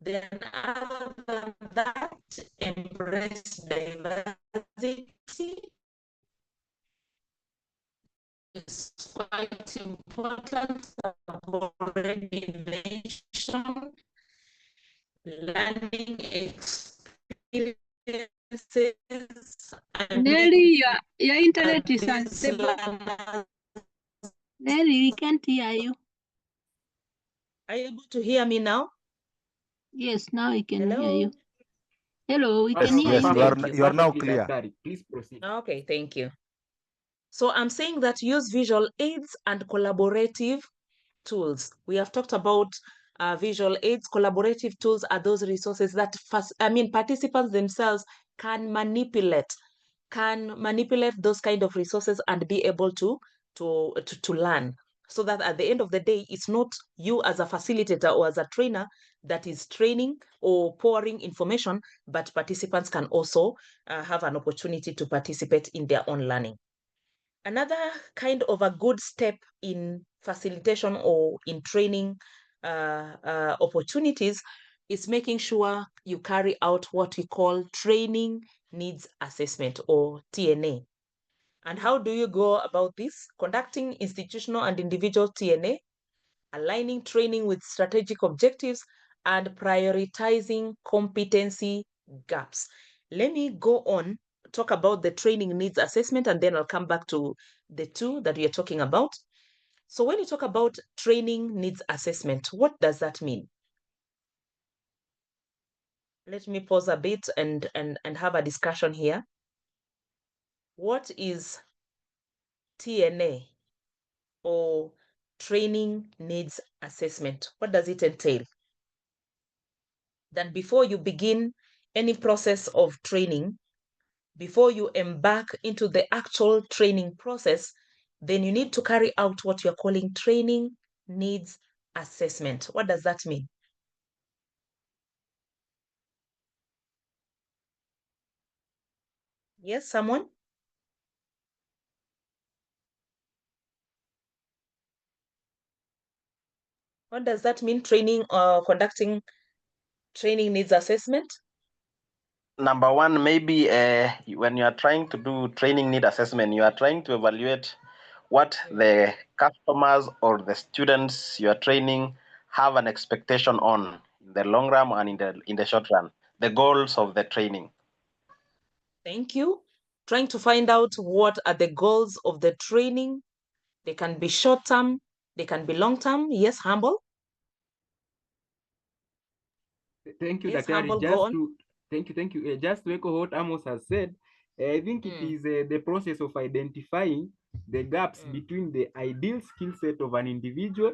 Speaker 4: Then other than that, embrace diversity. It's quite important already mentioned, learning experiences.
Speaker 1: Nelly, your internet is unstable. Nelly, we can't hear you.
Speaker 4: Are you able to hear me now?
Speaker 1: Yes, now we can
Speaker 4: Hello?
Speaker 1: hear you. Hello, we
Speaker 2: Yes,
Speaker 1: can hear
Speaker 2: yes,
Speaker 1: you.
Speaker 2: you are now clear.
Speaker 7: Please proceed.
Speaker 4: Okay, thank you. So I'm saying that use visual aids and collaborative tools. We have talked about visual aids. Collaborative tools are those resources that participants themselves can manipulate those kind of resources and be able to learn, so that at the end of the day, it's not you as a facilitator or as a trainer that is training or pouring information, but participants can also have an opportunity to participate in their own learning. Another kind of a good step in facilitation or in training opportunities is making sure you carry out what we call training needs assessment, or TNA. And how do you go about this? Conducting institutional and individual TNA, aligning training with strategic objectives, and prioritizing competency gaps. Let me go on, talk about the training needs assessment, and then I'll come back to the two that we are talking about. So when you talk about training needs assessment, what does that mean? Let me pause a bit and have a discussion here. What is TNA, or training needs assessment? What does it entail? Then before you begin any process of training, before you embark into the actual training process, then you need to carry out what you're calling training needs assessment. What does that mean? Yes, someone? What does that mean, training or conducting training needs assessment?
Speaker 9: Number one, maybe when you are trying to do training need assessment, you are trying to evaluate what the customers or the students you are training have an expectation on in the long run and in the short run, the goals of the training.
Speaker 4: Thank you. Trying to find out what are the goals of the training. They can be short-term, they can be long-term. Yes, Humble?
Speaker 7: Thank you,
Speaker 4: Yes,
Speaker 7: Dr.
Speaker 4: Humble, go on.
Speaker 7: Thank you. Just to echo what Amos has said, I think it is the process of identifying the gaps between the ideal skill set of an individual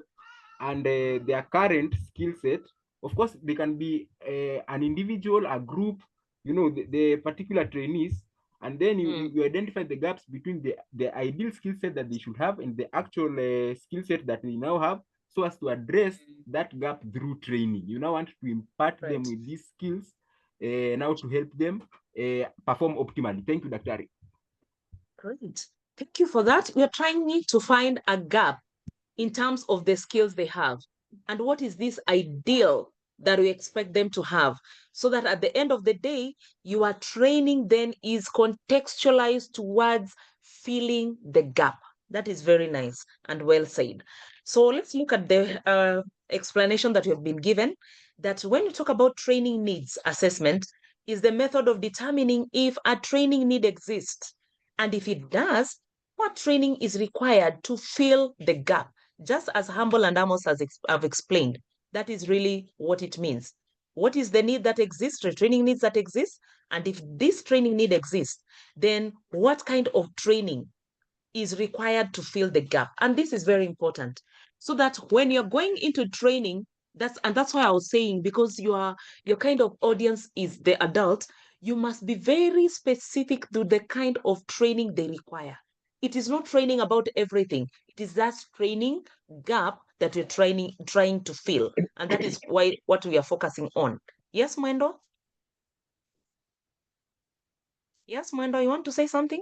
Speaker 7: and their current skill set. Of course, they can be an individual, a group, the particular trainees, and then you identify the gaps between the ideal skill set that they should have and the actual skill set that they now have, so as to address that gap through training. You now want to impart them with these skills now to help them perform optimally. Thank you, Dr.
Speaker 4: Great. Thank you for that. We are trying to find a gap in terms of the skills they have, and what is this ideal that we expect them to have, so that at the end of the day, your training then is contextualized towards filling the gap. That is very nice and well said. So let's look at the explanation that you have been given, that when you talk about training needs assessment, is the method of determining if a training need exists, and if it does, what training is required to fill the gap. Just as Humble and Amos have explained, that is really what it means. What is the need that exists, the training needs that exist? And if this training need exists, then what kind of training is required to fill the gap? And this is very important, so that when you're going into training, that's why I was saying, because your kind of audience is the adult, you must be very specific to the kind of training they require. It is not training about everything. It is that training gap that you're trying to fill. And that is why what we are focusing on. Yes, Mwendo? Yes, Mwendo, you want to say something?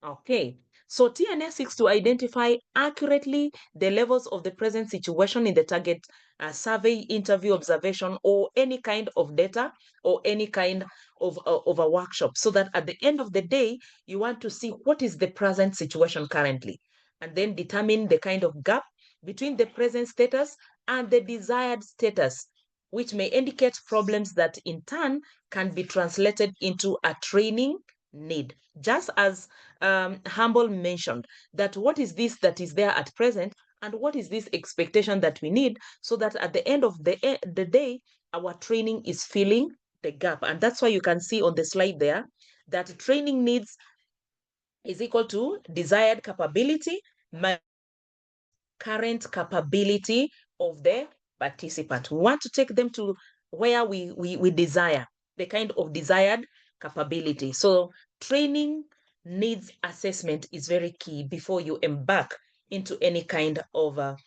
Speaker 4: Okay. So TNA seeks to identify accurately the levels of the present situation in the target survey, interview, observation, or any kind of data, or any kind of a workshop, so that at the end of the day, you want to see what is the present situation currently, and then determine the kind of gap between the present status and the desired status, which may indicate problems that in turn can be translated into a training need. Just as Humble mentioned, that what is this that is there at present and what is this expectation that we need, so that at the end of the day, our training is filling the gap. And that's why you can see on the slide there that training needs is equal to desired capability minus current capability of the participant. We want to take them to where we desire, the kind of desired capability. So training needs assessment is very key before you embark into any kind of a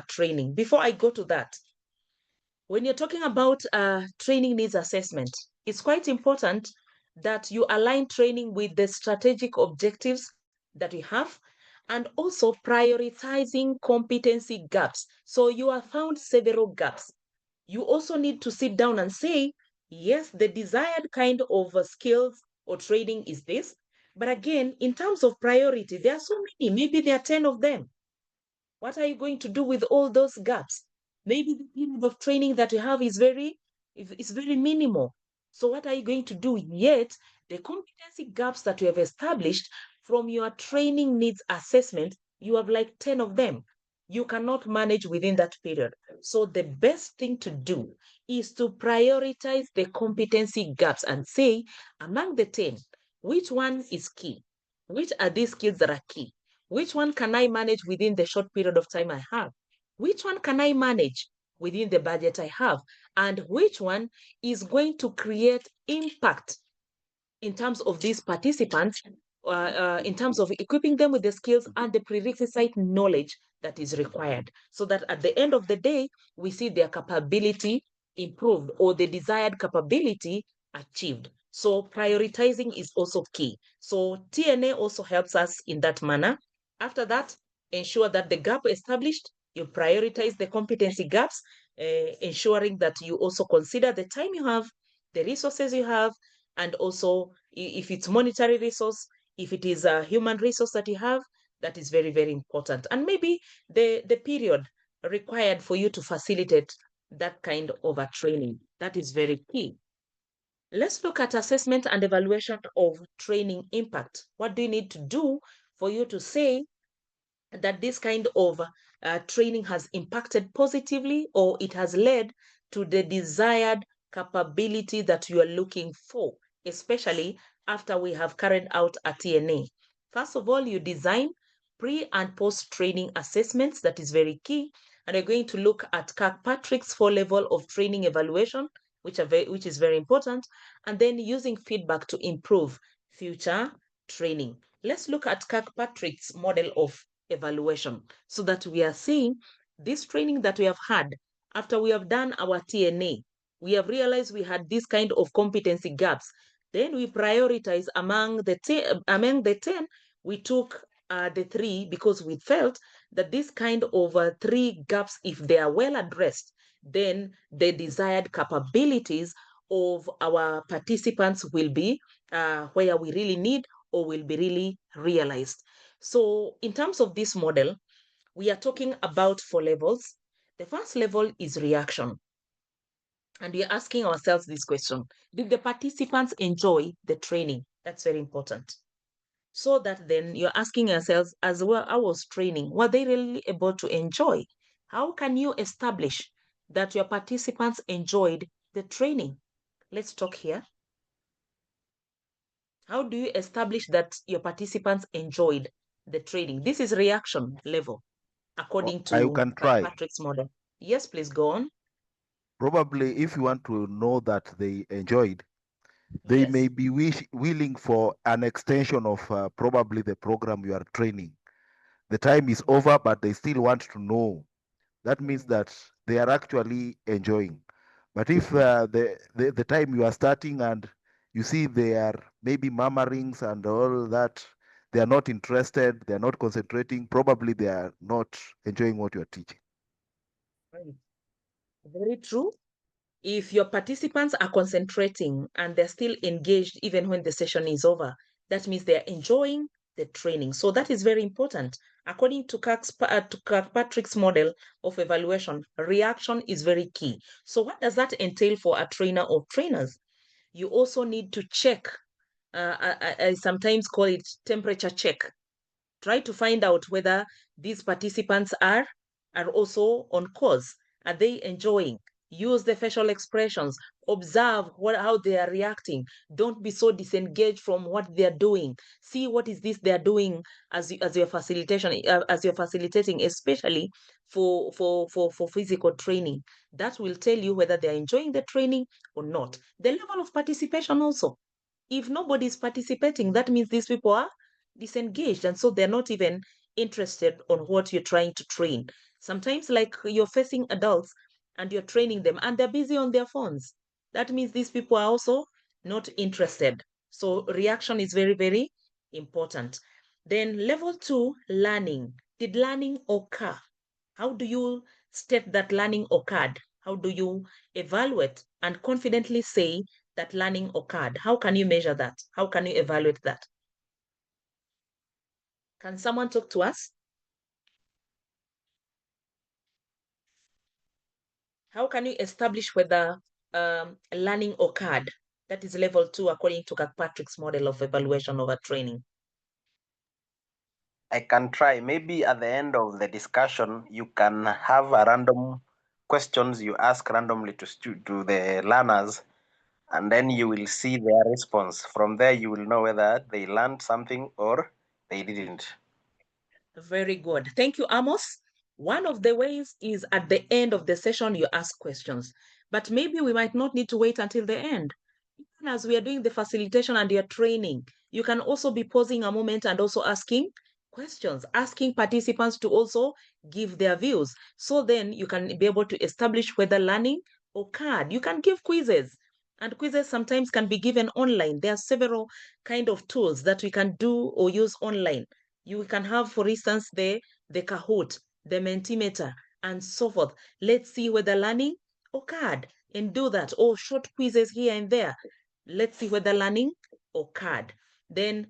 Speaker 4: training. Before I go to that, when you're talking about training needs assessment, it's quite important that you align training with the strategic objectives that you have, and also prioritizing competency gaps. So you have found several gaps. You also need to sit down and say, yes, the desired kind of skills or training is this. But again, in terms of priority, there are so many, maybe there are 10 of them. What are you going to do with all those gaps? Maybe the period of training that you have is very minimal. So what are you going to do? Yet the competency gaps that you have established from your training needs assessment, you have like 10 of them. You cannot manage within that period. So the best thing to do is to prioritize the competency gaps and say, among the 10, which one is key? Which are these skills that are key? Which one can I manage within the short period of time I have? Which one can I manage within the budget I have? And which one is going to create impact in terms of these participants, in terms of equipping them with the skills and the prerequisite knowledge that is required, so that at the end of the day, we see their capability improved or the desired capability achieved. So prioritizing is also key. So TNA also helps us in that manner. After that, ensure that the gap established, you prioritize the competency gaps, ensuring that you also consider the time you have, the resources you have, and also if it's monetary resource, if it is a human resource that you have, that is very, very important. And maybe the period required for you to facilitate that kind of a training, that is very key. Let's look at assessment and evaluation of training impact. What do you need to do for you to say that this kind of training has impacted positively, or it has led to the desired capability that you are looking for, especially after we have carried out a TNA? First of all, you design pre and post training assessments. That is very key. And you're going to look at Kirkpatrick's 4-level of training evaluation, which is very important, and then using feedback to improve future training. Let's look at Kirkpatrick's model of evaluation, so that we are seeing this training that we have had after we have done our TNA. We have realized we had this kind of competency gaps. Then we prioritize among the 10, we took the 3 because we felt that this kind of 3 gaps, if they are well addressed, then the desired capabilities of our participants will be where we really need or will be really realized. So in terms of this model, we are talking about 4 levels. The first level is reaction. And we are asking ourselves this question: did the participants enjoy the training? That's very important. So that then you're asking yourselves, as well, I was training, were they really able to enjoy? How can you establish that your participants enjoyed the training? Let's talk here. How do you establish that your participants enjoyed the training? This is reaction level, according to Patrick's model. Yes, please go on.
Speaker 2: Probably if you want to know that they enjoyed, they may be willing for an extension of probably the program you are training. The time is over, but they still want to know. That means that they are actually enjoying. But if the time you are starting and you see they are maybe murmurings and all that, they are not interested, they are not concentrating, probably they are not enjoying what you are teaching.
Speaker 4: Right. Very true. If your participants are concentrating and they're still engaged even when the session is over, that means they're enjoying the training. So that is very important. According to Kirkpatrick's model of evaluation, reaction is very key. So what does that entail for a trainer or trainers? You also need to check, I sometimes call it temperature check. Try to find out whether these participants are also on course. Are they enjoying? Use the facial expressions. Observe how they are reacting. Don't be so disengaged from what they're doing. See what is this they're doing as you're facilitating, especially for physical training. That will tell you whether they're enjoying the training or not. The level of participation also. If nobody is participating, that means these people are disengaged, and so they're not even interested on what you're trying to train. Sometimes, like, you're facing adults and you're training them and they're busy on their phones. That means these people are also not interested. So reaction is very, very important. Then level 2, learning. Did learning occur? How do you state that learning occurred? How do you evaluate and confidently say that learning occurred? How can you measure that? How can you evaluate that? Can someone talk to us? How can you establish whether learning occurred? That is level 2 according to Kirkpatrick's model of evaluation over training.
Speaker 9: I can try. Maybe at the end of the discussion, you can have a random questions you ask randomly to the learners, and then you will see their response. From there, you will know whether they learned something or they didn't.
Speaker 4: Very good. Thank you, Amos. One of the ways is at the end of the session, you ask questions, but maybe we might not need to wait until the end. Even as we are doing the facilitation and you're training, you can also be pausing a moment and also asking questions, asking participants to also give their views. So then you can be able to establish whether learning occurred. You can give quizzes, and quizzes sometimes can be given online. There are several kind of tools that we can do or use online. You can have, for instance, the Kahoot, the Mentimeter, and so forth. Let's see whether learning occurred and do that. Or short quizzes here and there. Let's see whether learning occurred. Then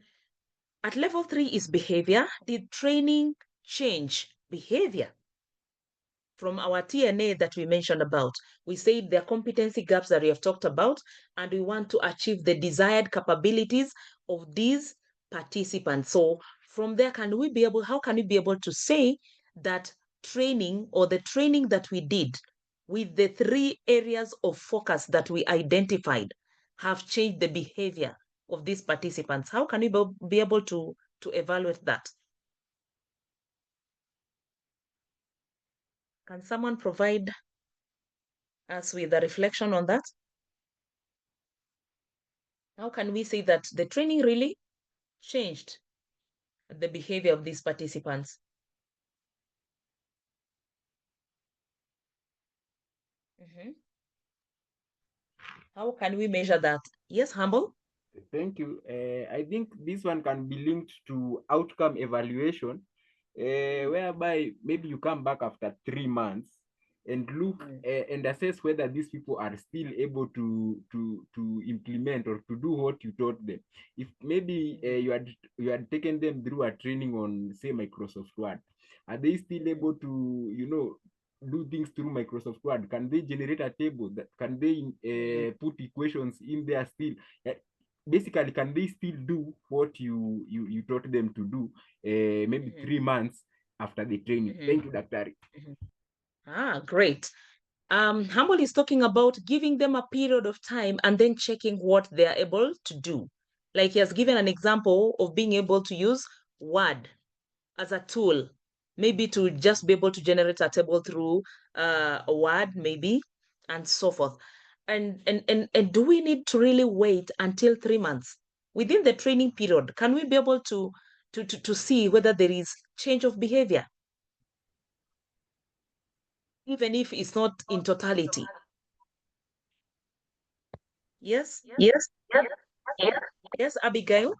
Speaker 4: at level 3 is behavior. Did training change behavior? From our TNA that we mentioned about, we said there are competency gaps that we have talked about, and we want to achieve the desired capabilities of these participants. So from there, how can we be able to say that training or the training that we did with the 3 areas of focus that we identified have changed the behavior of these participants? How can we be able to evaluate that? Can someone provide us with a reflection on that? How can we say that the training really changed the behavior of these participants? How can we measure that? Yes, Humble?
Speaker 7: Thank you. I think this one can be linked to outcome evaluation, whereby maybe you come back after 3 months and look and assess whether these people are still able to implement or to do what you taught them. If maybe you had taken them through a training on, say, Microsoft Word, are they still able to do things through Microsoft Word? Can they generate a table? That can they put equations in there still? Basically, can they still do what you taught them to do maybe 3 months after the training? Thank you, Dr.
Speaker 4: Great. Humble is talking about giving them a period of time and then checking what they are able to do. Like, he has given an example of being able to use Word as a tool, maybe to just be able to generate a table through a Word, maybe, and so forth. And do we need to really wait until 3 months? Within the training period, can we be able to see whether there is change of behavior? Even if it's not in totality. Yes?
Speaker 9: Yes. Yes.
Speaker 4: Yes, Abigail?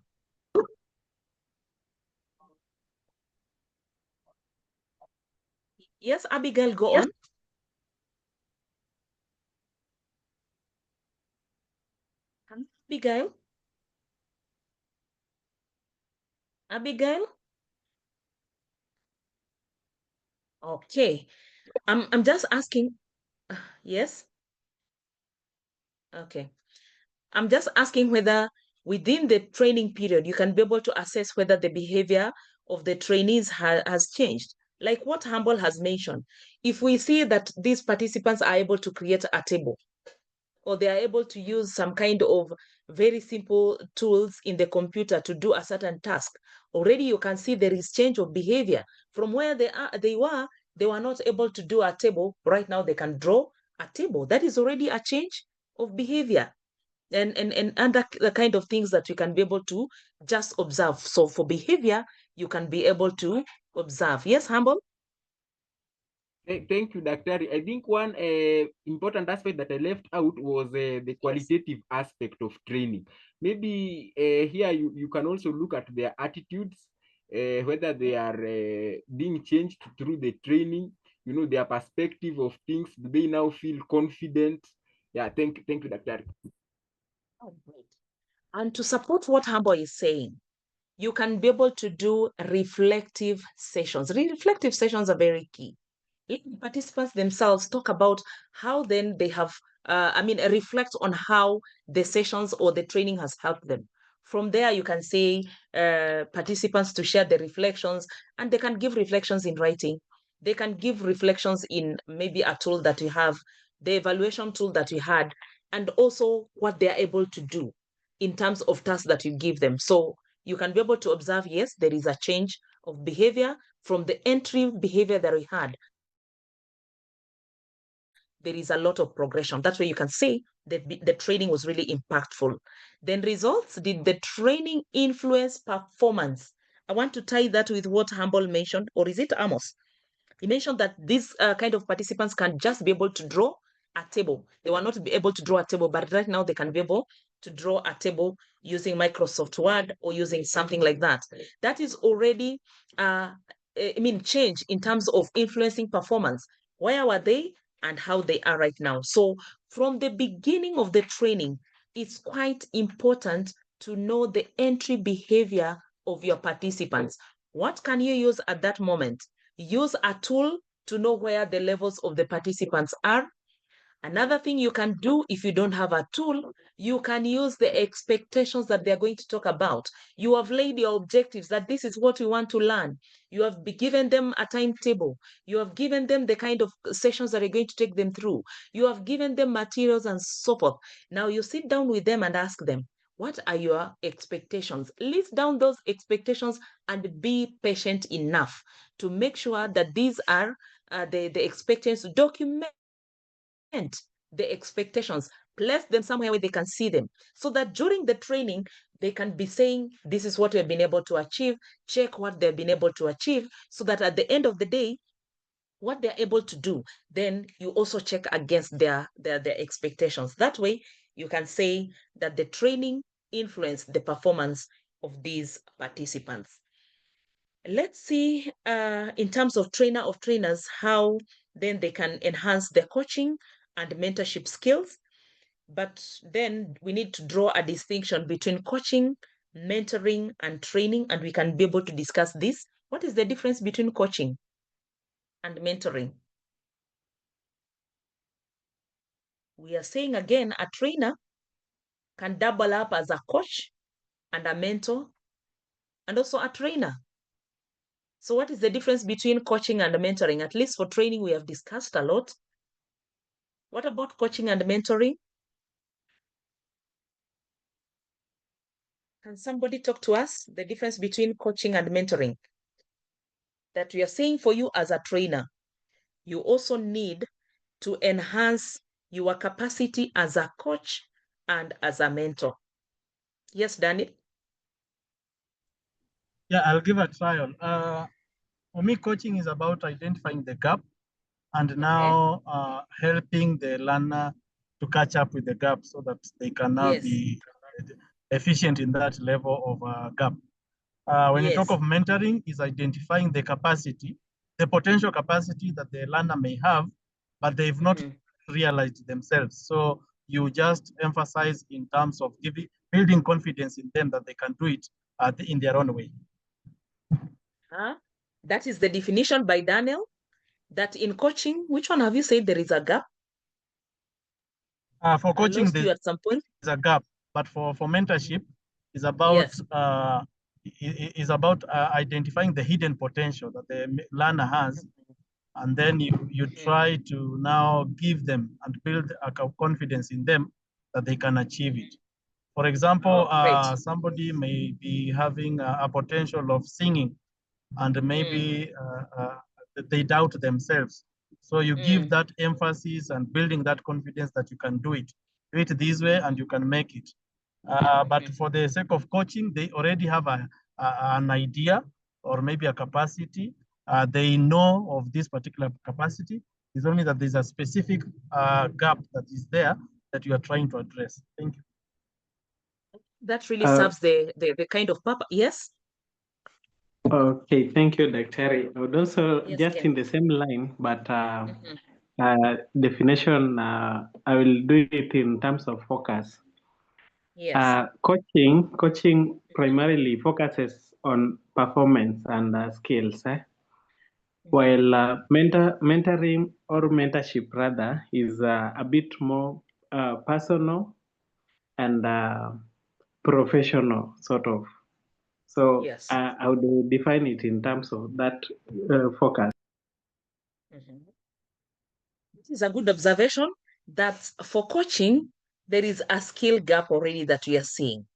Speaker 4: Yes, Abigail, go on. Abigail? Abigail? Okay. I'm just asking. Yes. Okay. I'm just asking whether within the training period, you can be able to assess whether the behavior of the trainees has changed. Like what Humble has mentioned. If we see that these participants are able to create a table, or they are able to use some kind of very simple tools in the computer to do a certain task, already you can see there is change of behavior from where they were not able to do a table. Right now they can draw a table. That is already a change of behavior. And the kind of things that you can be able to just observe. So for behavior, you can be able to observe. Yes, Humble?
Speaker 7: Thank you, Daktari. I think one important aspect that I left out was the qualitative aspect of training. Maybe here you can also look at their attitudes, whether they are being changed through the training, you know, their perspective of things. Do they now feel confident? Yeah, thank you, Daktari.
Speaker 4: Oh, great. And to support what Humble is saying, you can be able to do reflective sessions. Reflective sessions are very key. Let the participants themselves talk about how then they have, reflect on how the sessions or the training has helped them. From there, you can say participants to share the reflections, and they can give reflections in writing. They can give reflections in maybe a tool that you have, the evaluation tool that you had, and also what they are able to do in terms of tasks that you give them. So you can be able to observe, yes, there is a change of behavior from the entry behavior that we had. There is a lot of progression. That's where you can say that the training was really impactful. Then results, did the training influence performance? I want to tie that with what Humble mentioned, or is it Amos? He mentioned that these kind of participants can just be able to draw a table. They were not be able to draw a table, but right now they can be able to draw a table using Microsoft Word or using something like that. That is already, change in terms of influencing performance. Where were they and how they are right now? So from the beginning of the training, it's quite important to know the entry behavior of your participants. What can you use at that moment? Use a tool to know where the levels of the participants are. Another thing you can do if you don't have a tool, you can use the expectations that they're going to talk about. You have laid your objectives that this is what we want to learn. You have given them a timetable. You have given them the kind of sessions that are going to take them through. You have given them materials and so forth. Now you sit down with them and ask them, what are your expectations? List down those expectations and be patient enough to make sure that these are the expectations. Document the expectations, place them somewhere where they can see them, so that during the training, they can be saying, this is what we've been able to achieve, check what they've been able to achieve, so that at the end of the day, what they're able to do, then you also check against their expectations. That way, you can say that the training influenced the performance of these participants. Let's see, in terms of trainers, how then they can enhance their coaching and mentorship skills. But then we need to draw a distinction between coaching, mentoring, and training, and we can be able to discuss this. What is the difference between coaching and mentoring? We are saying again, a trainer can double up as a coach and a mentor and also a trainer. So what is the difference between coaching and mentoring? At least for training, we have discussed a lot. What about coaching and mentoring? Can somebody talk to us the difference between coaching and mentoring? That we are saying for you as a trainer, you also need to enhance your capacity as a coach and as a mentor. Yes, Danny?
Speaker 3: Yeah, I'll give a trial. For me, coaching is about identifying the gap and now helping the learner to catch up with the gap so that they can now be efficient in that level of gap. When you talk of mentoring, is identifying the capacity, the potential capacity that the learner may have, but they've not realized themselves. So you just emphasize in terms of building confidence in them that they can do it in their own way.
Speaker 4: That is the definition by Daniel. that in coaching, which one have you said there is a gap?
Speaker 3: For coaching,
Speaker 4: I lost you at some point.
Speaker 3: There's a gap, but for mentorship, is about is about identifying the hidden potential that the learner has, and then you try to now give them and build a confidence in them that they can achieve it. For example, somebody may be having a potential of singing, and maybe they doubt themselves. So you give that emphasis and building that confidence that you can do it. Do it this way and you can make it. But for the sake of coaching, they already have an idea or maybe a capacity. They know of this particular capacity. It's only that there's a specific gap that is there that you are trying to address. Thank you.
Speaker 4: That really serves the kind of purpose. Yes?
Speaker 6: Okay, thank you, Dr. I would also, just in the same line, but definition, I will do it in terms of focus.
Speaker 4: Yes.
Speaker 6: Coaching primarily focuses on performance and skills, while mentoring or mentorship rather is a bit more personal and professional sort of. So I would define it in terms of that focus.
Speaker 4: This is a good observation that for coaching, there is a skill gap already that we are seeing.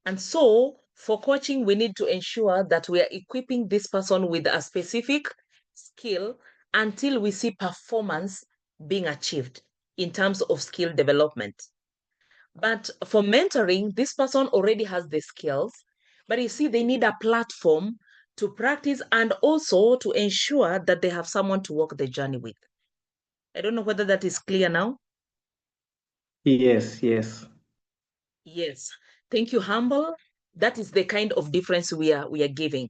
Speaker 4: And so for coaching, we need to ensure that we are equipping this person with a specific skill until we see performance being achieved in terms of skill development. But for mentoring, this person already has the skills, but you see, they need a platform to practice and also to ensure that they have someone to walk the journey with. I don't know whether that is clear now.
Speaker 6: Yes.
Speaker 4: Yes. Thank you, Humble. That is the kind of difference we are giving.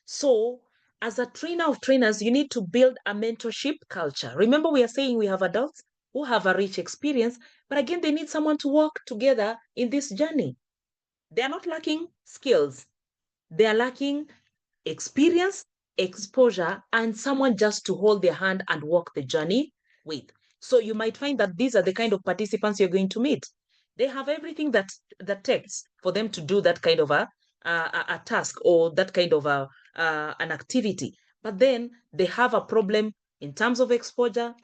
Speaker 4: So as a trainer of trainers, you need to build a mentorship culture. Remember, we are saying we have adults who have a rich experience, but again, they need someone to work together in this journey. They are not lacking skills. They are lacking experience, exposure, and someone just to hold their hand and walk the journey with. So you might find that these are the kind of participants you're going to meet. They have everything that takes for them to do that kind of a task or that kind of an activity. But then they have a problem in terms of exposure,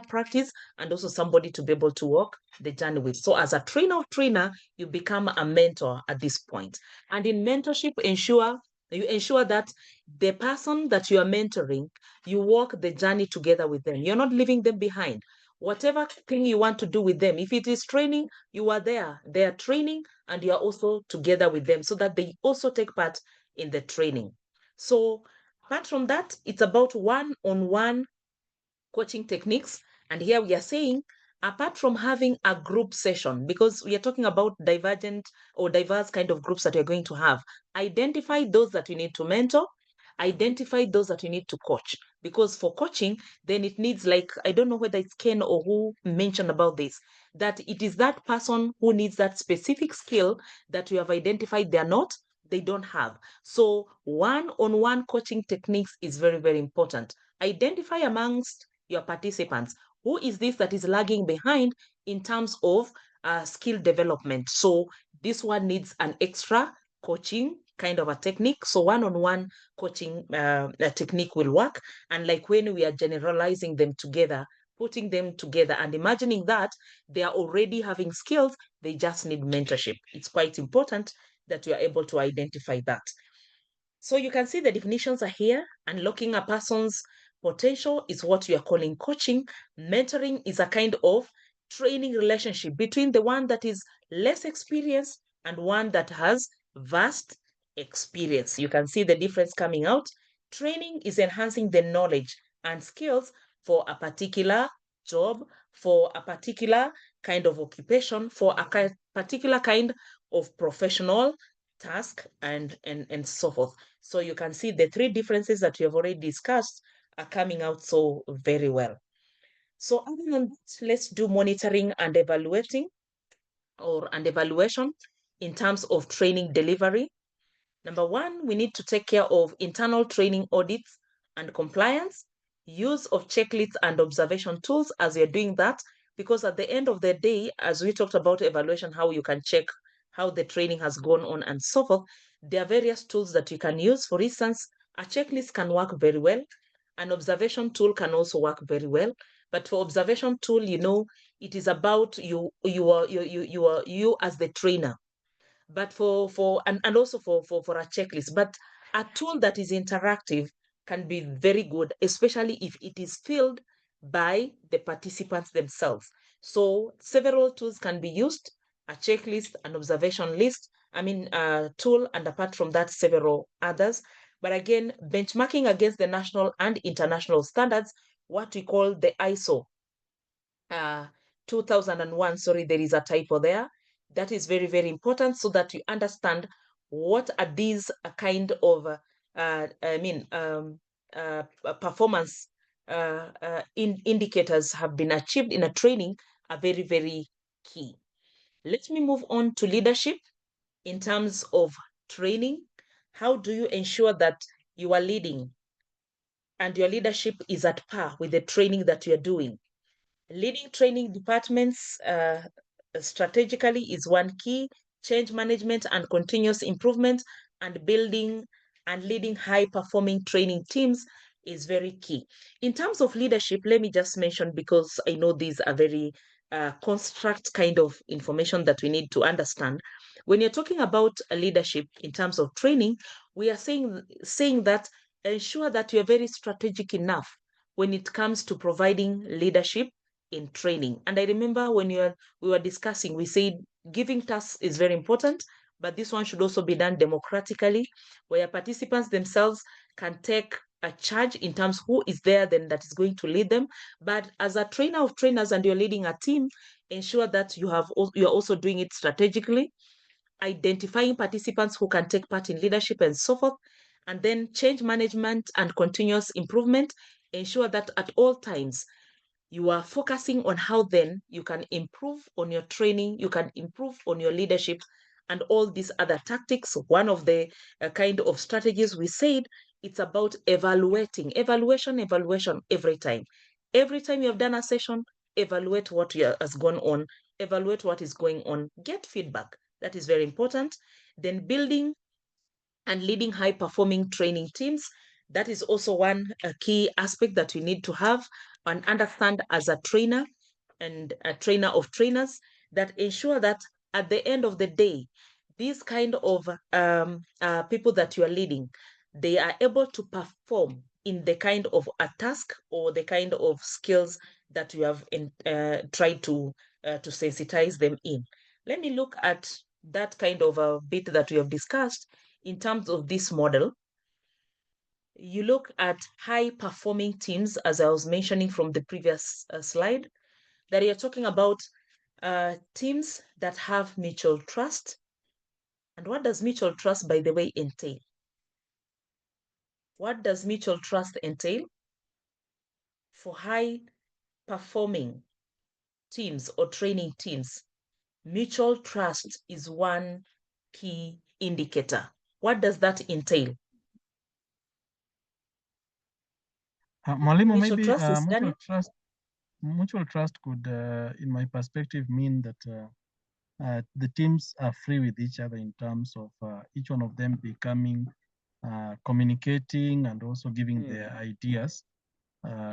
Speaker 4: practice, and also somebody to be able to walk the journey with. So as a trainer, you become a mentor at this point. And in mentorship, you ensure that the person that you are mentoring, you walk the journey together with them. You're not leaving them behind. Whatever thing you want to do with them, if it is training, you are there. They are training and you are also together with them so that they also take part in the training. So apart from that, it's about one-on-one coaching techniques. And here we are saying, apart from having a group session, because we are talking about divergent or diverse kind of groups that you're going to have, identify those that you need to mentor, identify those that you need to coach. Because for coaching, then it needs, like, I don't know whether it's Ken or who mentioned about this, that it is that person who needs that specific skill that you have identified they don't have. So one-on-one coaching techniques is very, very important. Identify amongst your participants who is this that is lagging behind in terms of skill development. So this one needs an extra coaching kind of a technique. So one-on-one coaching technique will work. And like when we are generalizing them together, putting them together and imagining that they are already having skills, they just need mentorship. It's quite important that you are able to identify that. So you can see the definitions are here. Unlocking a person's potential is what you are calling coaching. Mentoring is a kind of training relationship between the one that is less experienced and one that has vast experience. You can see the difference coming out. Training is enhancing the knowledge and skills for a particular job, for a particular kind of occupation, for a particular kind of professional task, and so forth. So you can see the three differences that we have already discussed are coming out so very well. So other than that, let's do monitoring and evaluation in terms of training delivery. Number one, we need to take care of internal training audits and compliance. use of checklists and observation tools as you're doing that, because at the end of the day, as we talked about evaluation, how you can check how the training has gone on and so forth, there are various tools that you can use. For instance, a checklist can work very well. An observation tool can also work very well. But for observation tool, it is about you as the trainer. But and also for a checklist. But a tool that is interactive can be very good, especially if it is filled by the participants themselves. So several tools can be used, a checklist, an observation list, tool, and apart from that, several others. But again, benchmarking against the national and international standards, what we call the ISO 2001, sorry, there is a typo there. That is very, very important so that you understand what are these kind of performance indicators have been achieved in a training are very, very key. Let me move on to leadership in terms of training. How do you ensure that you are leading and your leadership is at par with the training that you're doing? Leading training departments strategically is one key. Change management and continuous improvement and building and leading high-performing training teams is very key. In terms of leadership, let me just mention, because I know these are very construct kind of information that we need to understand. When you're talking about leadership in terms of training, we are saying that ensure that you're very strategic enough when it comes to providing leadership in training. And I remember when we were discussing, we said giving tasks is very important, but this one should also be done democratically, where participants themselves can take a charge in terms who is there then that is going to lead them. But as a trainer of trainers and you're leading a team, ensure that you're also doing it strategically, identifying participants who can take part in leadership and so forth. And then change management and continuous improvement, ensure that at all times you are focusing on how then you can improve on your training, you can improve on your leadership and all these other tactics. One of the kind of strategies we said, it's about evaluation every time. Every time you have done a session, evaluate what has gone on, evaluate what is going on, get feedback. That is very important. Then building and leading high-performing training teams. That is also one key aspect that you need to have and understand as a trainer and a trainer of trainers, that ensure that at the end of the day, these kind of people that you are leading, they are able to perform in the kind of a task or the kind of skills that you have tried to sensitize them in. Let me look at that kind of a bit that we have discussed in terms of this model. You look at high-performing teams, as I was mentioning from the previous slide, that you're talking about teams that have mutual trust. And what does mutual trust, by the way, entail? What does mutual trust entail? For high-performing teams or training teams, mutual trust is one key indicator. What does that entail?
Speaker 10: Mwalimu, maybe mutual trust could, in my perspective, mean that the teams are free with each other in terms of each one of them becoming, communicating and also giving their ideas.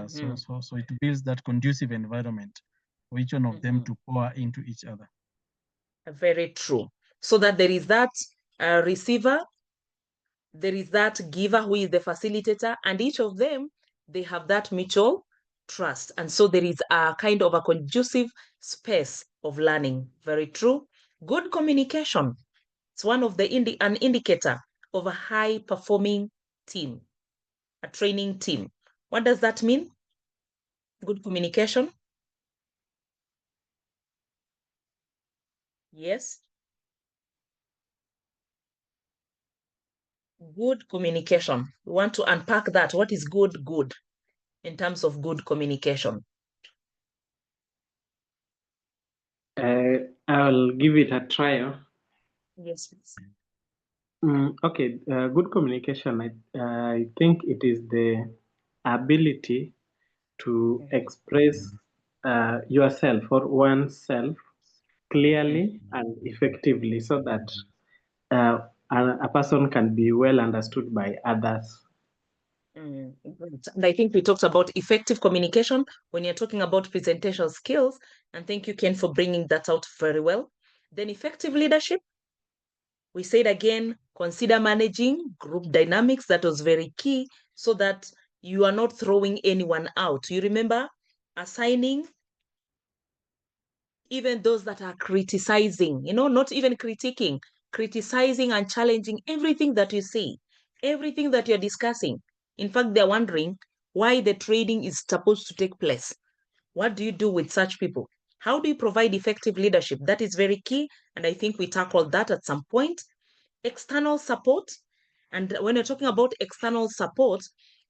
Speaker 10: So it builds that conducive environment for each one of them to pour into each other.
Speaker 4: Very true. So that there is that receiver, there is that giver who is the facilitator, and each of them, they have that mutual trust. And so there is a kind of a conducive space of learning. Very true. Good communication. It's one of the an indicator of a high-performing team, a training team. What does that mean? Good communication. Yes. Good communication. We want to unpack that. What is good in terms of good communication?
Speaker 6: I'll give it a trial.
Speaker 4: Yes, please.
Speaker 6: Okay, good communication. I think it is the ability to express yourself or oneself clearly and effectively so that a person can be well understood by others.
Speaker 4: And I think we talked about effective communication when you're talking about presentation skills. And thank you, Ken, for bringing that out very well. Then effective leadership. We said again, consider managing group dynamics. That was very key so that you are not throwing anyone out. You remember assigning even those that are criticizing, not even critiquing, criticizing and challenging everything that you see, everything that you're discussing. In fact, they're wondering why the training is supposed to take place. What do you do with such people? How do you provide effective leadership? That is very key. And I think we tackled that at some point. External support. And when you're talking about external support,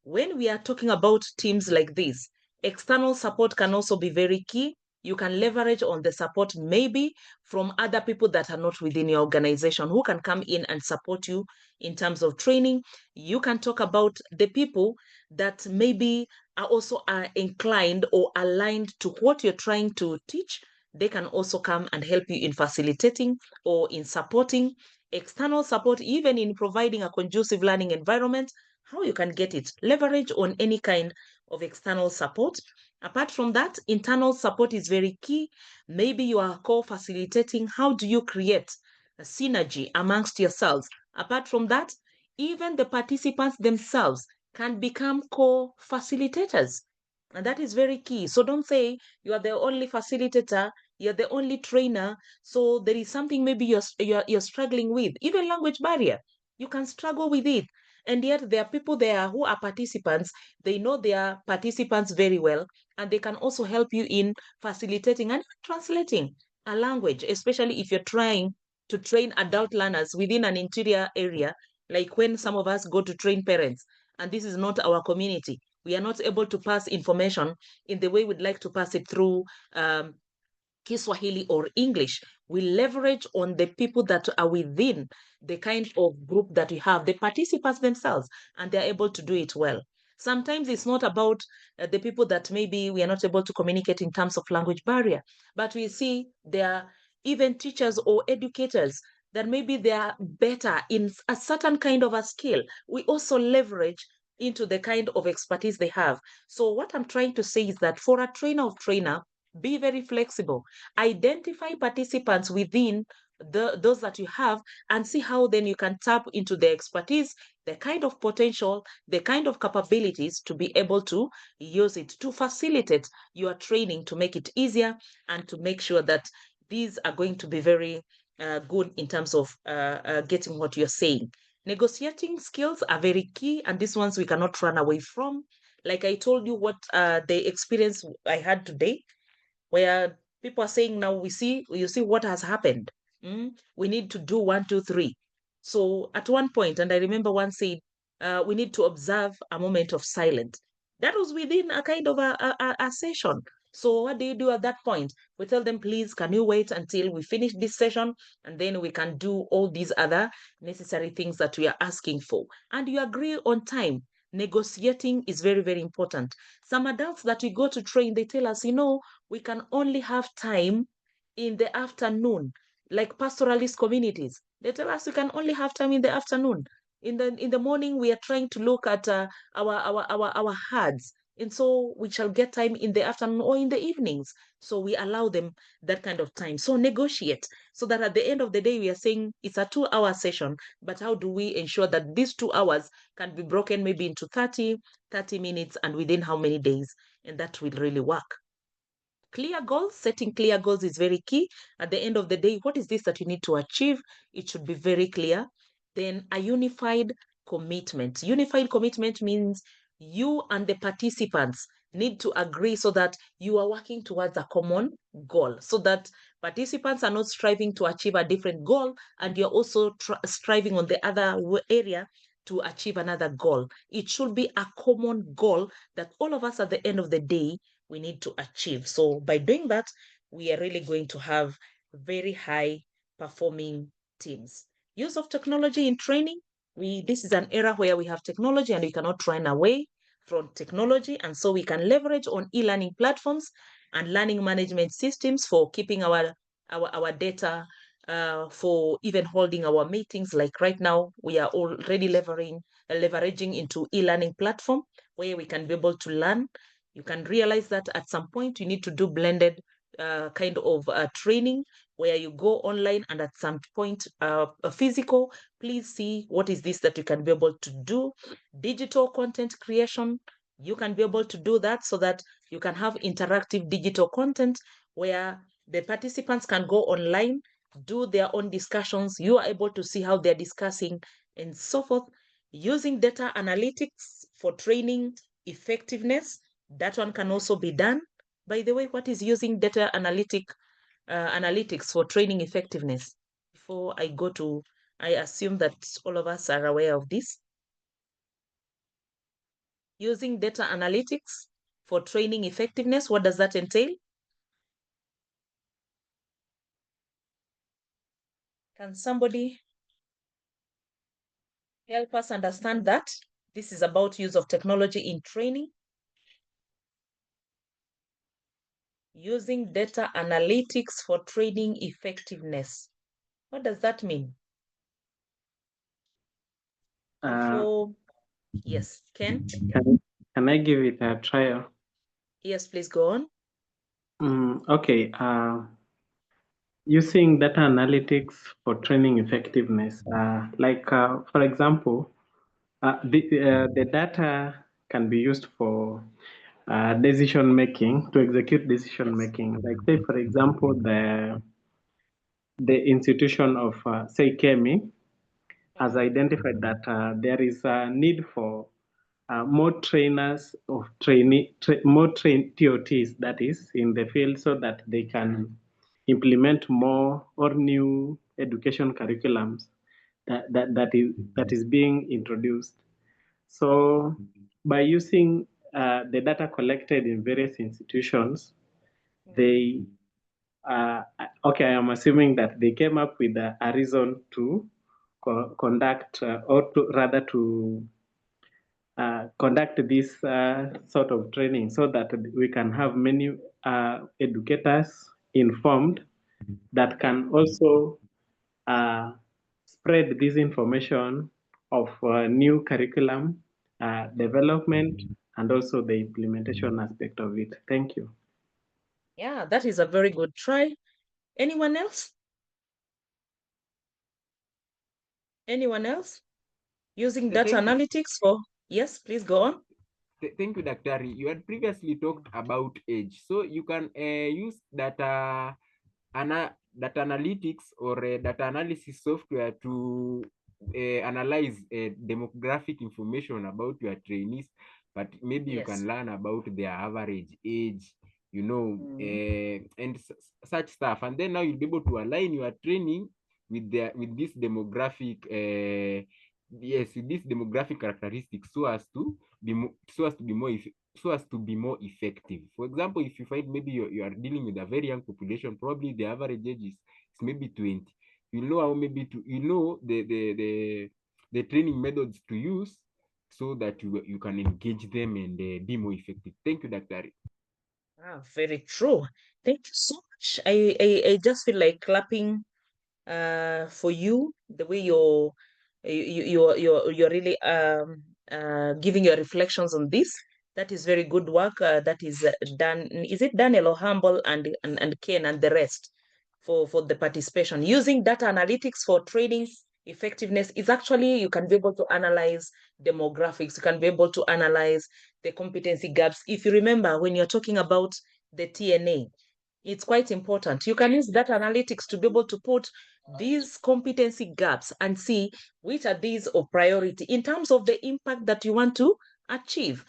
Speaker 4: when we are talking about teams like this, external support can also be very key. You can leverage on the support maybe from other people that are not within your organization who can come in and support you in terms of training. You can talk about the people that maybe are also inclined or aligned to what you're trying to teach. They can also come and help you in facilitating or in supporting. External support, even in providing a conducive learning environment, how you can get it. Leverage on any kind of external support. Apart from that, internal support is very key. Maybe you are co-facilitating. How do you create a synergy amongst yourselves? Apart from that, even the participants themselves can become co-facilitators. And that is very key. So don't say you are the only facilitator, you're the only trainer. So there is something maybe you're struggling with, even language barrier. You can struggle with it. And yet there are people there who are participants. They know their participants very well, and they can also help you in facilitating and translating a language, especially if you're trying to train adult learners within an interior area, like when some of us go to train parents, and this is not our community. We are not able to pass information in the way we'd like to pass it through Kiswahili or English. We leverage on the people that are within the kind of group that we have, the participants themselves, and they're able to do it well. Sometimes it's not about the people that maybe we are not able to communicate in terms of language barrier, but we see there are even teachers or educators that maybe they are better in a certain kind of a skill. We also leverage into the kind of expertise they have. So what I'm trying to say is that for a trainer, be very flexible. Identify participants within those that you have and see how then you can tap into the expertise, the kind of potential, the kind of capabilities to be able to use it to facilitate your training, to make it easier and to make sure that these are going to be very good in terms of getting what you're saying. Negotiating skills are very key, and these ones we cannot run away from. Like I told you what the experience I had today, where people are saying now you see what has happened. We need to do 1, 2, 3. So at one point, and I remember one said, we need to observe a moment of silence. That was within a kind of a session. So what do you do at that point? We tell them, please, can you wait until we finish this session and then we can do all these other necessary things that we are asking for. And you agree on time. Negotiating is very, very important. Some adults that we go to train, they tell us, we can only have time in the afternoon, like pastoralist communities. They tell us we can only have time in the afternoon. In the morning, we are trying to look at our herds. And so we shall get time in the afternoon or in the evenings. So we allow them that kind of time. So negotiate so that at the end of the day, we are saying it's a 2-hour session, but how do we ensure that these 2 hours can be broken maybe into 30 minutes and within how many days? And that will really work. Clear goals, setting clear goals is very key. At the end of the day, what is this that you need to achieve? It should be very clear. Then a unified commitment. Unified commitment means you and the participants need to agree so that you are working towards a common goal, so that participants are not striving to achieve a different goal and you're also striving on the other area to achieve another goal. It should be a common goal that all of us at the end of the day we need to achieve. So by doing that, we are really going to have very high performing teams. Use of technology in training. This is an era where we have technology and we cannot run away from technology, and so we can leverage on e-learning platforms and learning management systems for keeping our data, for even holding our meetings. Like right now, we are already leveraging into e-learning platform where we can be able to learn. You can realize that at some point you need to do blended kind of training where you go online and at some point a physical. Please see what is this that you can be able to do. Digital content creation, you can be able to do that so that you can have interactive digital content where the participants can go online, do their own discussions. You are able to see how they're discussing and so forth. Using data analytics for training effectiveness, that one can also be done. By the way, what is using data analytics for training effectiveness? Before I go to, I assume that all of us are aware of this. Using data analytics for training effectiveness, what does that entail? Can somebody help us understand that? This is about use of technology in training. Using data analytics for training effectiveness. What does that mean? Yes, Ken?
Speaker 6: Can I give it a trial?
Speaker 4: Yes, please go on.
Speaker 6: Okay. Using data analytics for training effectiveness, for example, the data can be used for decision making, to execute decision making. Like say, for example, the institution of say Kemi has identified that there is a need for more trainers of TOTs, that is in the field, so that they can implement more or new education curriculums that is being introduced. So by using the data collected in various institutions, they okay, I am assuming that they came up with a reason to conduct or to rather to conduct this sort of training so that we can have many educators informed that can also spread this information of new curriculum development and also the implementation aspect of it. Thank you.
Speaker 4: Yeah, that is a very good try. Anyone else? Anyone else? Using data analytics for, yes, please go on.
Speaker 7: Thank you, Dr. You had previously talked about age. So you can use data analytics or data analysis software to analyze demographic information about your trainees, but maybe you can learn about their average age, you know, and such stuff. And then now you'll be able to align your training with this demographic with this demographic characteristics so as to be more effective. For example, if you find maybe you are dealing with a very young population, probably the average age is maybe 20. You know how maybe the training methods to use so that you can engage them and be more effective. Thank you, Dr.
Speaker 4: Very true. Thank you so much. I just feel like clapping for you, the way you're really giving your reflections on this. That is very good work. That is done. Is it Daniel or Humble and Ken and the rest for the participation? Using data analytics for training effectiveness is actually, you can be able to analyze demographics. You can be able to analyze the competency gaps. If you remember, when you're talking about the TNA, it's quite important. You can use data analytics to be able to put these competency gaps and see which are these of priority in terms of the impact that you want to achieve.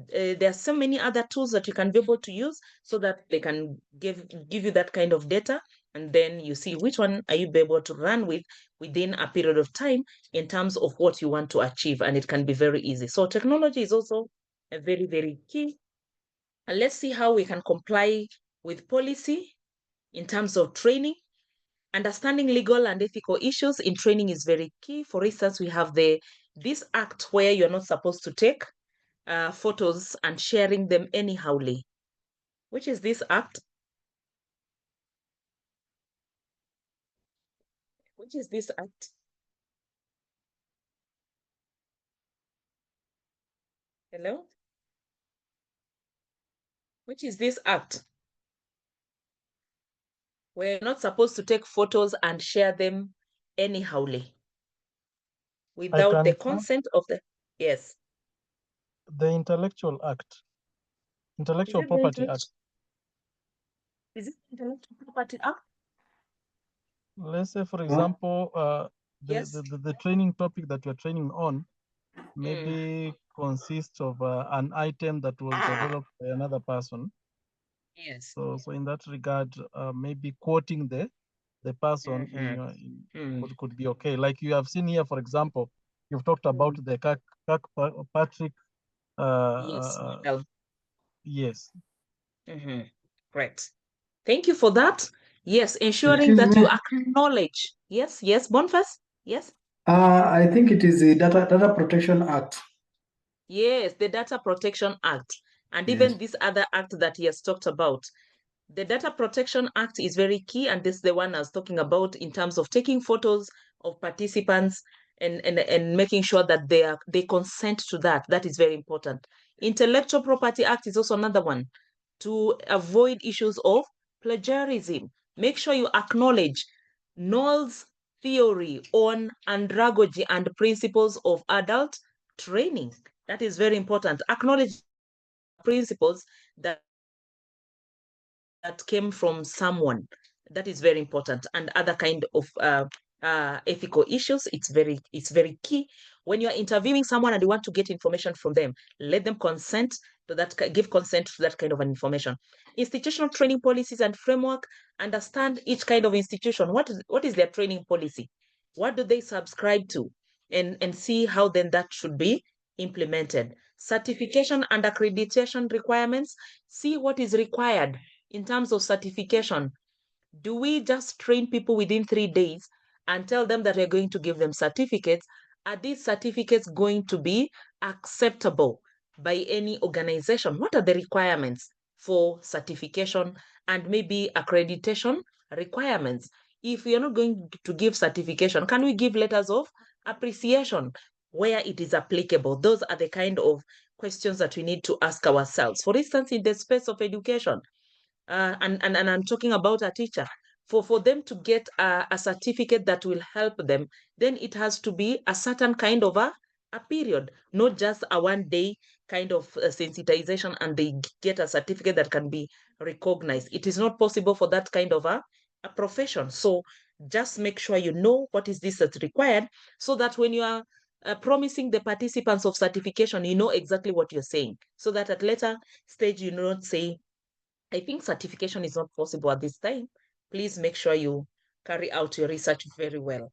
Speaker 4: There are so many other tools that you can be able to use so that they can give you that kind of data, and then you see which one are you be able to run with within a period of time in terms of what you want to achieve, and it can be very easy. So technology is also a very, very key. And let's see how we can comply with policy in terms of training. Understanding legal and ethical issues in training is very key. For instance, we have this act where you're not supposed to take photos and sharing them anyhowly. Which is this act? Which is this act? Hello? Which is this act? We're not supposed to take photos and share them anyhowly without the consent of the, yes.
Speaker 10: The intellectual act, intellectual property act.
Speaker 4: Is it intellectual property act?
Speaker 10: Let's say, for example,
Speaker 4: Yes.
Speaker 10: the training topic that you're training on maybe consists of an item that was developed by another person.
Speaker 4: Yes.
Speaker 10: So in that regard, maybe quoting the person in your could be okay. Like you have seen here, for example, you've talked about the Kirkpatrick.
Speaker 4: Yes.
Speaker 10: Yes.
Speaker 4: Correct. Thank you for that. Yes, ensuring
Speaker 11: Excuse
Speaker 4: that
Speaker 11: me?
Speaker 4: you acknowledge. Yes, Boniface? Yes?
Speaker 11: I think it is the Data Protection Act.
Speaker 4: Yes, the Data Protection Act. And
Speaker 11: Yes.
Speaker 4: even this other act that he has talked about. The Data Protection Act is very key, and this is the one I was talking about in terms of taking photos of participants and making sure that they consent to that. That is very important. Intellectual Property Act is also another one to avoid issues of plagiarism. Make sure you acknowledge Knoll's theory on andragogy and principles of adult training. That is very important. Acknowledge principles that came from someone. That is very important. And other kind of ethical issues, it's very key. When you're interviewing someone and you want to get information from them, let them consent to that, give consent to that kind of an information. Institutional training policies and framework, understand each kind of institution. What is their training policy? What do they subscribe to? And see how then that should be implemented. Certification and accreditation requirements, see what is required in terms of certification. Do we just train people within 3 days and tell them that we're going to give them certificates? Are these certificates going to be acceptable by any organization? What are the requirements for certification and maybe accreditation requirements? If we are not going to give certification, can we give letters of appreciation where it is applicable? Those are the kind of questions that we need to ask ourselves. For instance, in the space of education, and I'm talking about a teacher, for them to get a certificate that will help them, then it has to be a certain kind of a period, not just a 1 day kind of sensitization and they get a certificate that can be recognized. It is not possible for that kind of a profession. So just make sure you know what is this that's required, so that when you are promising the participants of certification, you know exactly what you're saying, so that at later stage you not say, I think certification is not possible at this time. Please make sure you carry out your research very well.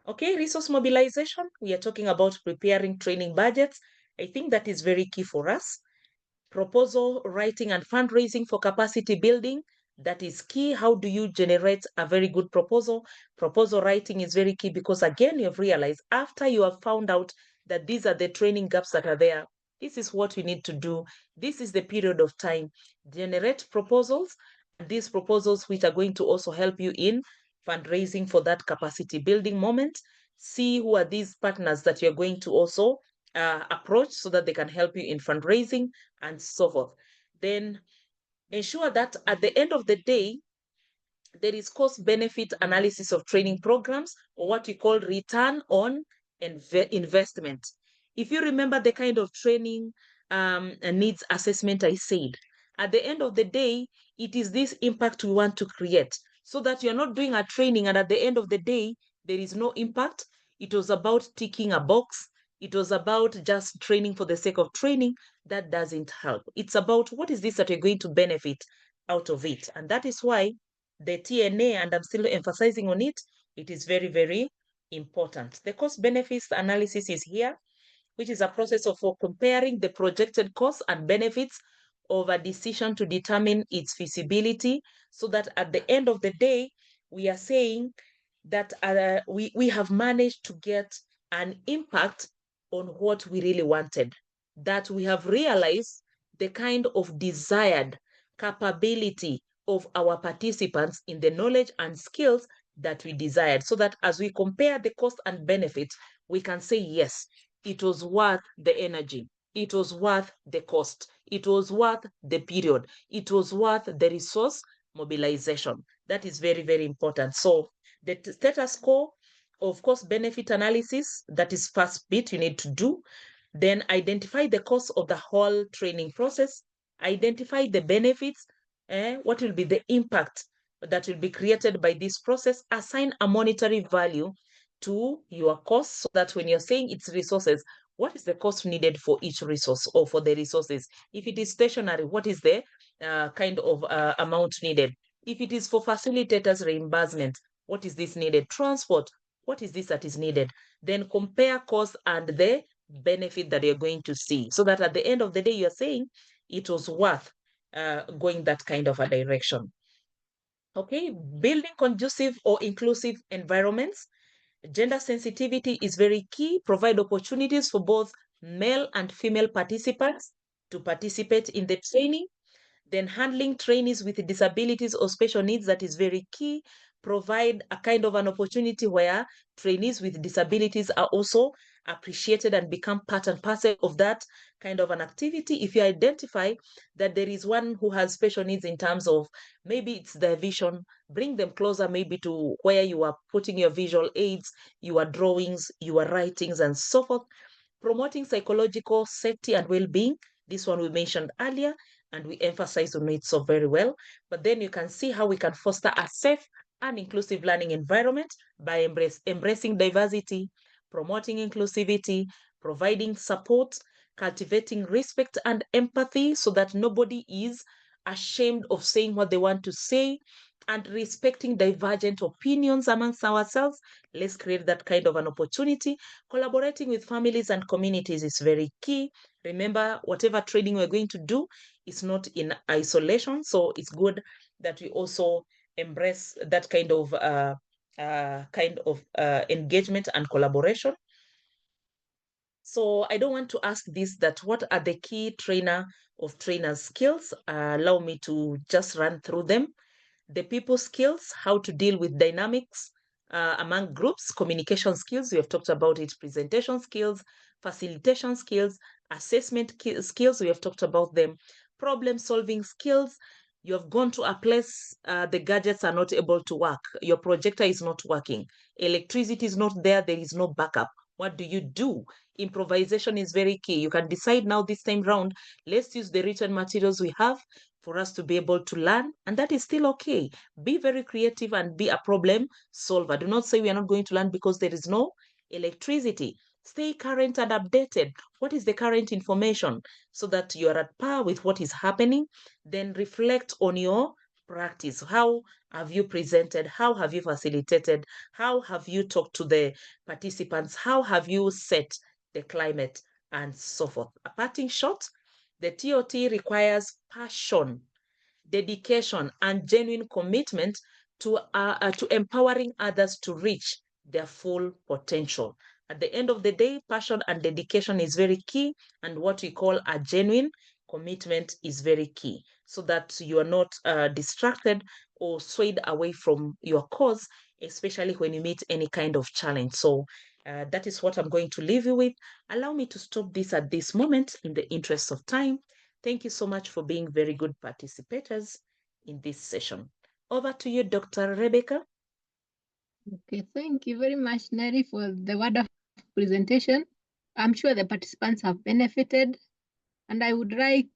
Speaker 4: Okay, resource mobilization. We are talking about preparing training budgets. I think that is very key for us. Proposal writing and fundraising for capacity building. That is key. How do you generate a very good proposal? Proposal writing is very key because, again, you have realized after you have found out that these are the training gaps that are there, this is what we need to do. This is the period of time. Generate proposals. These proposals which are going to also help you in fundraising for that capacity building moment. See who are these partners that you're going to also approach so that they can help you in fundraising and so forth. Then ensure that at the end of the day, there is cost benefit analysis of training programs, or what we call return on investment. If you remember the kind of training needs assessment I said, at the end of the day, it is this impact we want to create, so that you're not doing a training and at the end of the day, there is no impact. It was about ticking a box. It was about just training for the sake of training. That doesn't help. It's about what is this that you're going to benefit out of it. And that is why the TNA, and I'm still emphasizing on it, it is very, very important. The cost benefits analysis is here, which is a process of comparing the projected costs and benefits of a decision to determine its feasibility, so that at the end of the day, we are saying that we have managed to get an impact on what we really wanted. that we have realized the kind of desired capability of our participants in the knowledge and skills that we desired, so that as we compare the cost and benefits, we can say, yes, it was worth the energy, it was worth the cost, it was worth the period, it was worth the resource mobilization. That is very, very important. So the status quo, of course, benefit analysis, that is first bit you need to do. Then identify the cost of the whole training process, identify the benefits, what will be the impact that will be created by this process, assign a monetary value to your cost, so that when you're saying it's resources, what is the cost needed for each resource or for the resources? If it is stationary, what is the kind of amount needed? If it is for facilitators reimbursement, what is this needed? Transport, what is this that is needed? Then compare cost and the benefit that you're going to see, so that at the end of the day, you're saying it was worth going that kind of a direction. Okay, building conducive or inclusive environments. Gender sensitivity is very key. Provide opportunities for both male and female participants to participate in the training. Then handling trainees with disabilities or special needs, that is very key. Provide a kind of an opportunity where trainees with disabilities are also appreciated and become part and parcel of that kind of an activity. If you identify that there is one who has special needs in terms of maybe it's their vision, bring them closer maybe to where you are putting your visual aids, your drawings, your writings, and so forth. Promoting psychological safety and well-being. This one we mentioned earlier, and we emphasize on it so very well. But then you can see how we can foster a safe and inclusive learning environment by embracing diversity, promoting inclusivity, providing support, cultivating respect and empathy, so that nobody is ashamed of saying what they want to say, and respecting divergent opinions amongst ourselves. Let's create that kind of an opportunity. Collaborating with families and communities is very key. Remember, whatever training we're going to do is not in isolation. So it's good that we also embrace that kind of engagement and collaboration. So I don't want to ask this, that what are the key trainers skills? Allow me to just run through them. The people skills, how to deal with dynamics among groups, communication skills, we have talked about it, presentation skills, facilitation skills, assessment skills, we have talked about them, problem solving skills. You have gone to a place, the gadgets are not able to work, your projector is not working, electricity is not there, there is no backup. What do you do? Improvisation is very key. You can decide now this time round, let's use the written materials we have for us to be able to learn, and that is still okay. Be very creative and be a problem solver. Do not say we are not going to learn because there is no electricity. Stay current and updated. What is the current information, so that you are at par with what is happening? Then reflect on your practice. How have you presented? How have you facilitated? How have you talked to the participants? How have you set the climate, and so forth? A parting shot, the TOT requires passion, dedication, and genuine commitment to empowering others to reach their full potential. At the end of the day, passion and dedication is very key, and what we call a genuine commitment is very key, so that you are not distracted or swayed away from your cause, especially when you meet any kind of challenge. So that is what I'm going to leave you with. Allow me to stop this at this moment in the interest of time. Thank you so much for being very good participators in this session. Over to you, Dr. Rebecca.
Speaker 1: Okay, thank you very much, Neri, for the wonderful presentation. I'm sure the participants have benefited, and I would like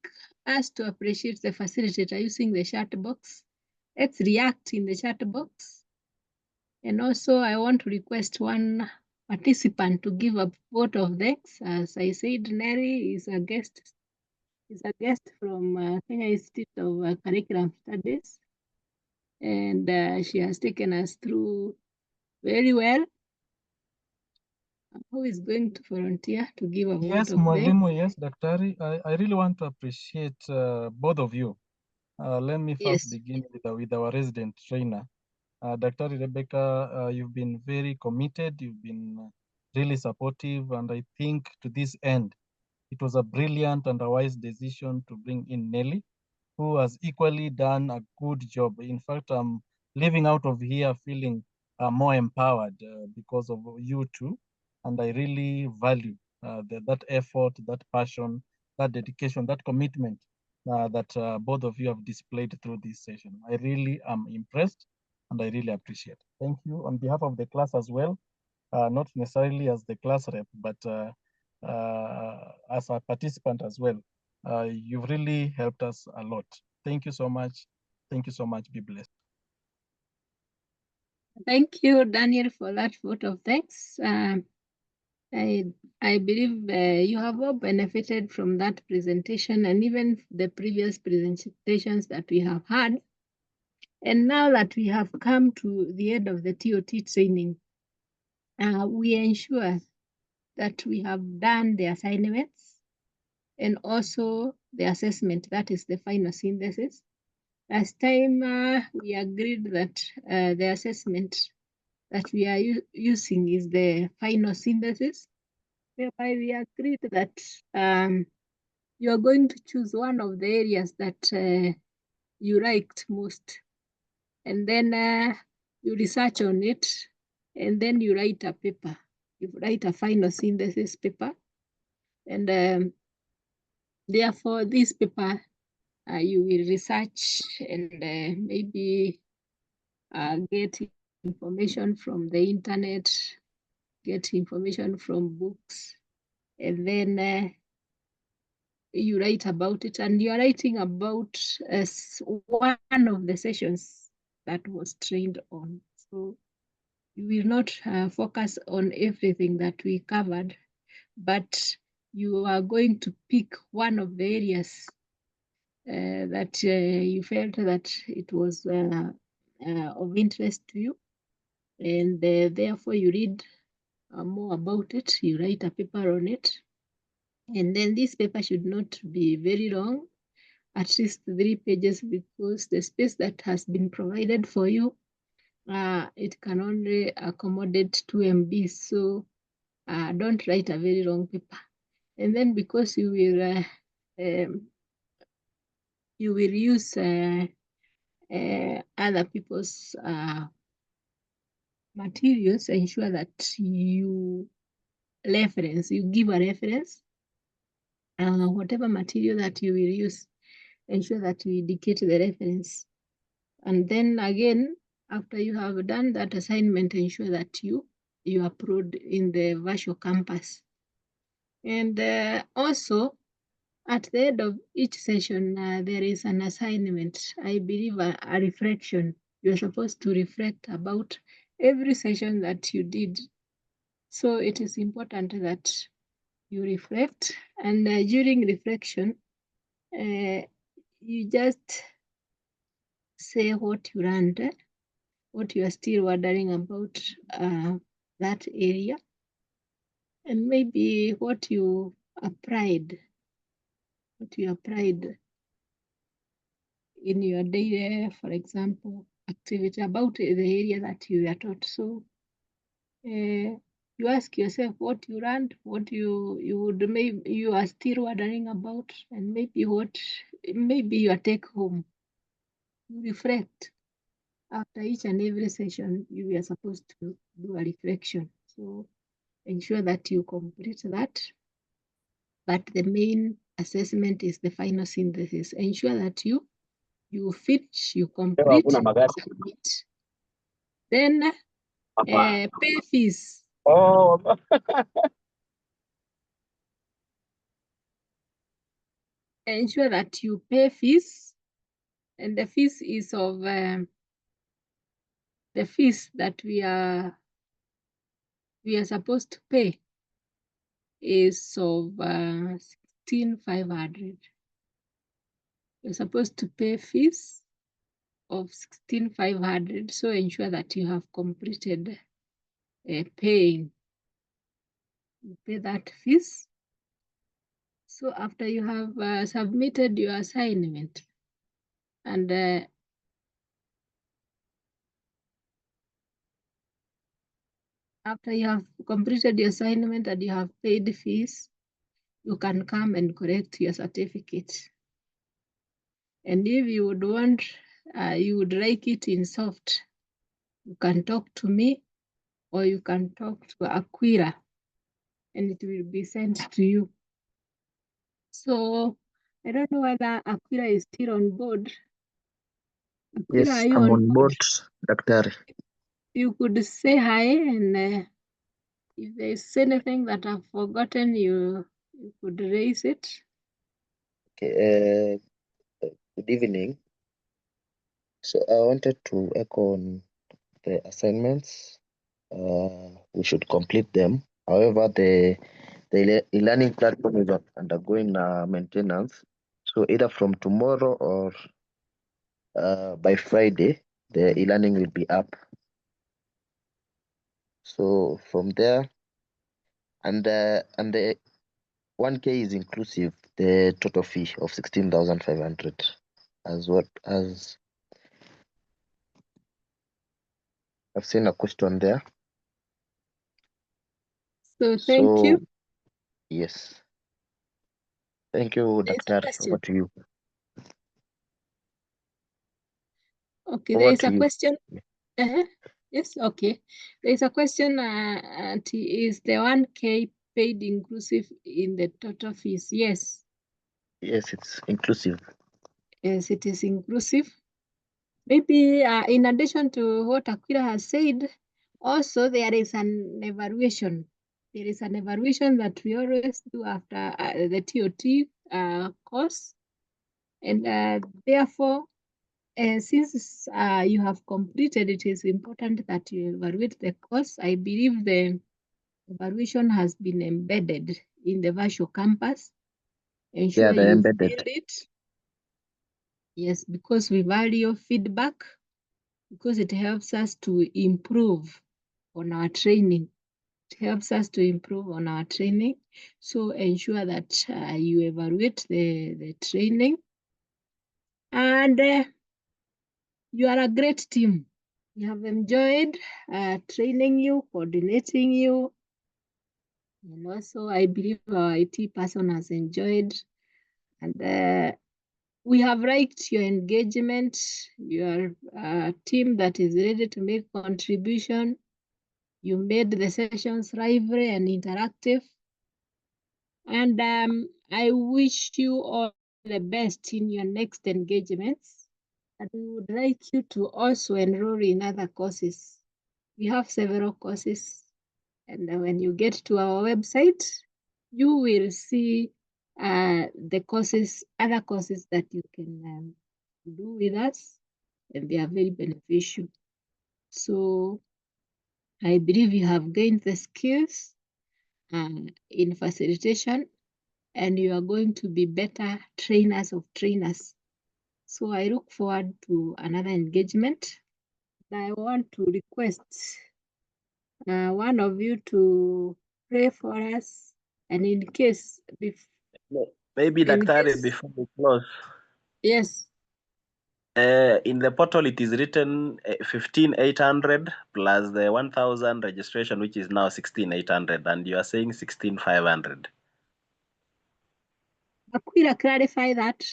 Speaker 1: us to appreciate the facilitator using the chat box. Let's react in the chat box. And also, I want to request one participant to give a vote of thanks. As I said, Neri is a guest from Kenya Institute of Curriculum Studies, and she has taken us through very well. Who is going to volunteer to give a
Speaker 10: Yes,
Speaker 1: vote of thanks?
Speaker 10: Mwalimu, yes, Daktari. I really want to appreciate both of you. Let me first begin with our resident trainer. Daktari Rebecca, you've been very committed, you've been really supportive, and I think to this end, it was a brilliant and a wise decision to bring in Nelly, who has equally done a good job. In fact, I'm leaving out of here feeling more empowered because of you two. And I really value that effort, that passion, that dedication, that commitment that both of you have displayed through this session. I really am impressed and I really appreciate. Thank you on behalf of the class as well, not necessarily as the class rep, but as a participant as well. You've really helped us a lot. Thank you so much. Thank you so much. Be blessed.
Speaker 1: Thank you, Daniel, for that vote of thanks. I believe you have all benefited from that presentation and even the previous presentations that we have had. And now that we have come to the end of the TOT training, we ensure that we have done the assignments and also the assessment, that is the final synthesis. Last time we agreed that the assessment that we are using is the final synthesis, whereby we agreed that you are going to choose one of the areas that you liked most, and then you research on it, and then you write a paper. You write a final synthesis paper, and therefore this paper you will research and maybe get information from the internet, get information from books, and then you write about it, and you are writing about one of the sessions that was trained on. So you will not focus on everything that we covered, but you are going to pick one of the areas that you felt that it was of interest to you, and therefore you read more about it, you write a paper on it, and then this paper should not be very long, at least 3 pages, because the space that has been provided for you, it can only accommodate 2 MB, so don't write a very long paper. And then because you will use other people's materials, ensure that you give a reference. Whatever material that you will use, ensure that you indicate the reference. And then again, after you have done that assignment, ensure that you upload in the virtual campus. And also, at the end of each session, there is an assignment, I believe a reflection. You're supposed to reflect about every session that you did. So it is important that you reflect, and during reflection, you just say what you learned, what you are still wondering about that area, and maybe what you applied in your daily, for example, activity about the area that you are taught. So you ask yourself what you learned, what you are still wondering about, and maybe your take home. You reflect. After each and every session, you are supposed to do a reflection. So ensure that you complete that. But the main assessment is the final synthesis. Ensure that you finish, you complete, submit. Then pay fees.
Speaker 9: Oh.
Speaker 1: Ensure that you pay fees, and the fees is of the fees that we are supposed to pay is of 16,500. You're supposed to pay fees of 16,500. So ensure that you have completed paying. You pay that fees. So after you have submitted your assignment, and after you have completed the assignment and you have paid fees, you can come and correct your certificate. And if you would want, you would like it in soft, you can talk to me or you can talk to Aquila and it will be sent to you. So I don't know whether Aquila is still on board. Aquila,
Speaker 12: Yes,
Speaker 1: are you
Speaker 12: I'm
Speaker 1: on
Speaker 12: on board, Daktari.
Speaker 1: You could say hi, and if there's anything that I've forgotten, you could raise it.
Speaker 12: Okay, good evening. So I wanted to echo on the assignments. We should complete them. However, the e-learning platform is undergoing maintenance. So either from tomorrow or by Friday, the e-learning will be up. So from there, and the 1K is inclusive, the total fee of 16,500 as I've seen a question there.
Speaker 1: So thank you.
Speaker 12: Yes. Thank you, Doctor. Over to you.
Speaker 1: Okay, there is a question. Yes, okay. There is a question. Is the 1K paid inclusive in the total fees? Yes.
Speaker 12: Yes, it's inclusive.
Speaker 1: Yes, it is inclusive. Maybe in addition to what Aquila has said, also there is an evaluation. There is an evaluation that we always do after the TOT course. And therefore, since you have completed, it is important that you evaluate the course. I believe the evaluation has been embedded in the virtual campus. Ensure
Speaker 12: they're
Speaker 1: you
Speaker 12: embedded.
Speaker 1: fill it. Yes, because we value feedback, because it helps us to improve on our training. It helps us to improve on our training. So ensure that you evaluate the training. And you are a great team. We have enjoyed training you, coordinating you. And also, I believe our IT person has enjoyed. And we have liked your engagement. You are a team that is ready to make contribution. You made the sessions lively and interactive. And I wish you all the best in your next engagements. And we would like you to also enroll in other courses. We have several courses. And when you get to our website, you will see the courses, other courses that you can do with us. And they are very beneficial. So I believe you have gained the skills in facilitation, and you are going to be better trainers of trainers. So I look forward to another engagement. I want to request one of you to pray for us, and in case
Speaker 9: maybe Daktari, before we close.
Speaker 1: Yes.
Speaker 9: In the portal, it is written 15,800 plus the 1,000 registration, which is now 16,800, and you are saying 16,500.
Speaker 1: Aquila, clarify that.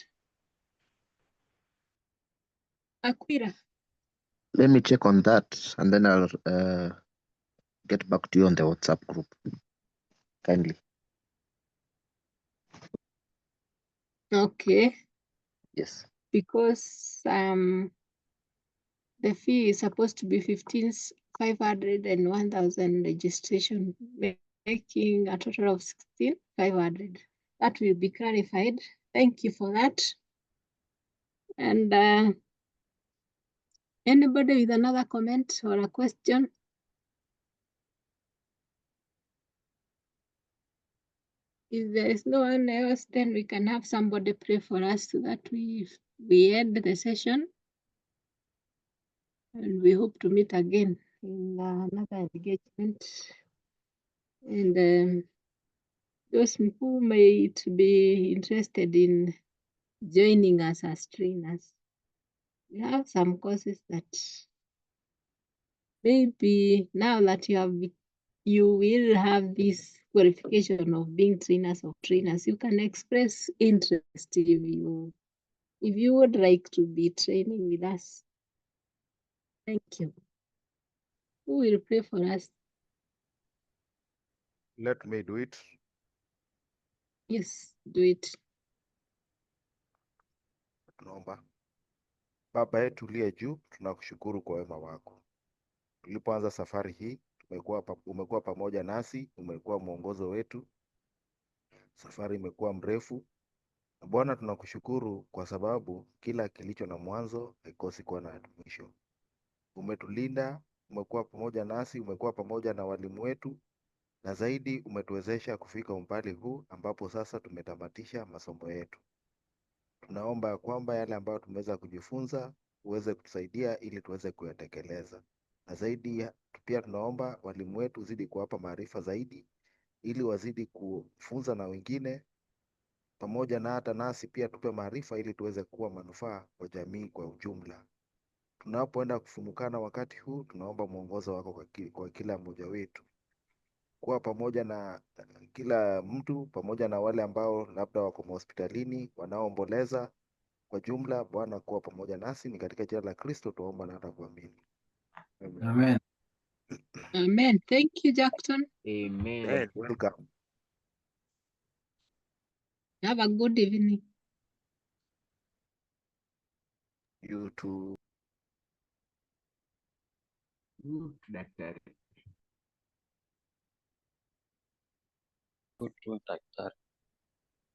Speaker 1: Aquila.
Speaker 12: Let me check on that, and then I'll get back to you on the WhatsApp group. Kindly.
Speaker 1: Okay.
Speaker 12: Yes.
Speaker 1: Because the fee is supposed to be 15,500 and 1,000 registration, making a total of 16,500. That will be clarified. Thank you for that. And anybody with another comment or a question? If there is no one else, then we can have somebody pray for us so that we end the session. And we hope to meet again in another engagement. And those who might be interested in joining us as trainers, we have some courses that maybe now that you will have this qualification of being trainers of trainers. You can express interest if you would like to be training with us. Thank you. Who will pray for us?
Speaker 2: Let me do it.
Speaker 1: Yes, do it.
Speaker 2: Tunaomba. Baba yetu uliye juu, tunakushukuru kwa wema wako. Tulipoanza safari hii, umekuwa pamoja nasi, umekuwa mwongozo wetu. Safari imekuwa mrefu. Bwana, tunakushukuru kwa sababu kila kilicho na mwanzo haikosi kuwa na mwisho. Umetulinda, umekuwa pamoja nasi, umekuwa pamoja na walimu wetu, na zaidi umetuwezesha kufika umbali huu ambapo sasa tumetamatisha masomo yetu. Tunaomba ya kwamba yale ambayo tumeweza kujifunza uweze kutusaidia ili tuweze kuyatekeleza, na zaidi pia tunaomba walimu wetu uzidi kuwapa maarifa zaidi ili wazidi kufunza na wengine, pamoja na hata nasi pia tupe maarifa ili tuweze kuwa manufaa kwa jamii kwa ujumla. Tunapoenda kufumukana wakati huu, tunaomba mwongozo wako kwa kila mmoja wetu, kuwa pamoja na kila mtu, pamoja na wale ambao labda wako hospitalini wanaoomboleza. Kwa jumla, Bwana, kuwa pamoja nasi, ni katika jina la Kristo tuomba na hata kuamini.
Speaker 13: Amen.
Speaker 1: Amen. Thank you, Jackson.
Speaker 7: Amen.
Speaker 2: Welcome.
Speaker 1: Have a good evening.
Speaker 2: You too.
Speaker 7: Good, daktari.
Speaker 12: Good, daktari.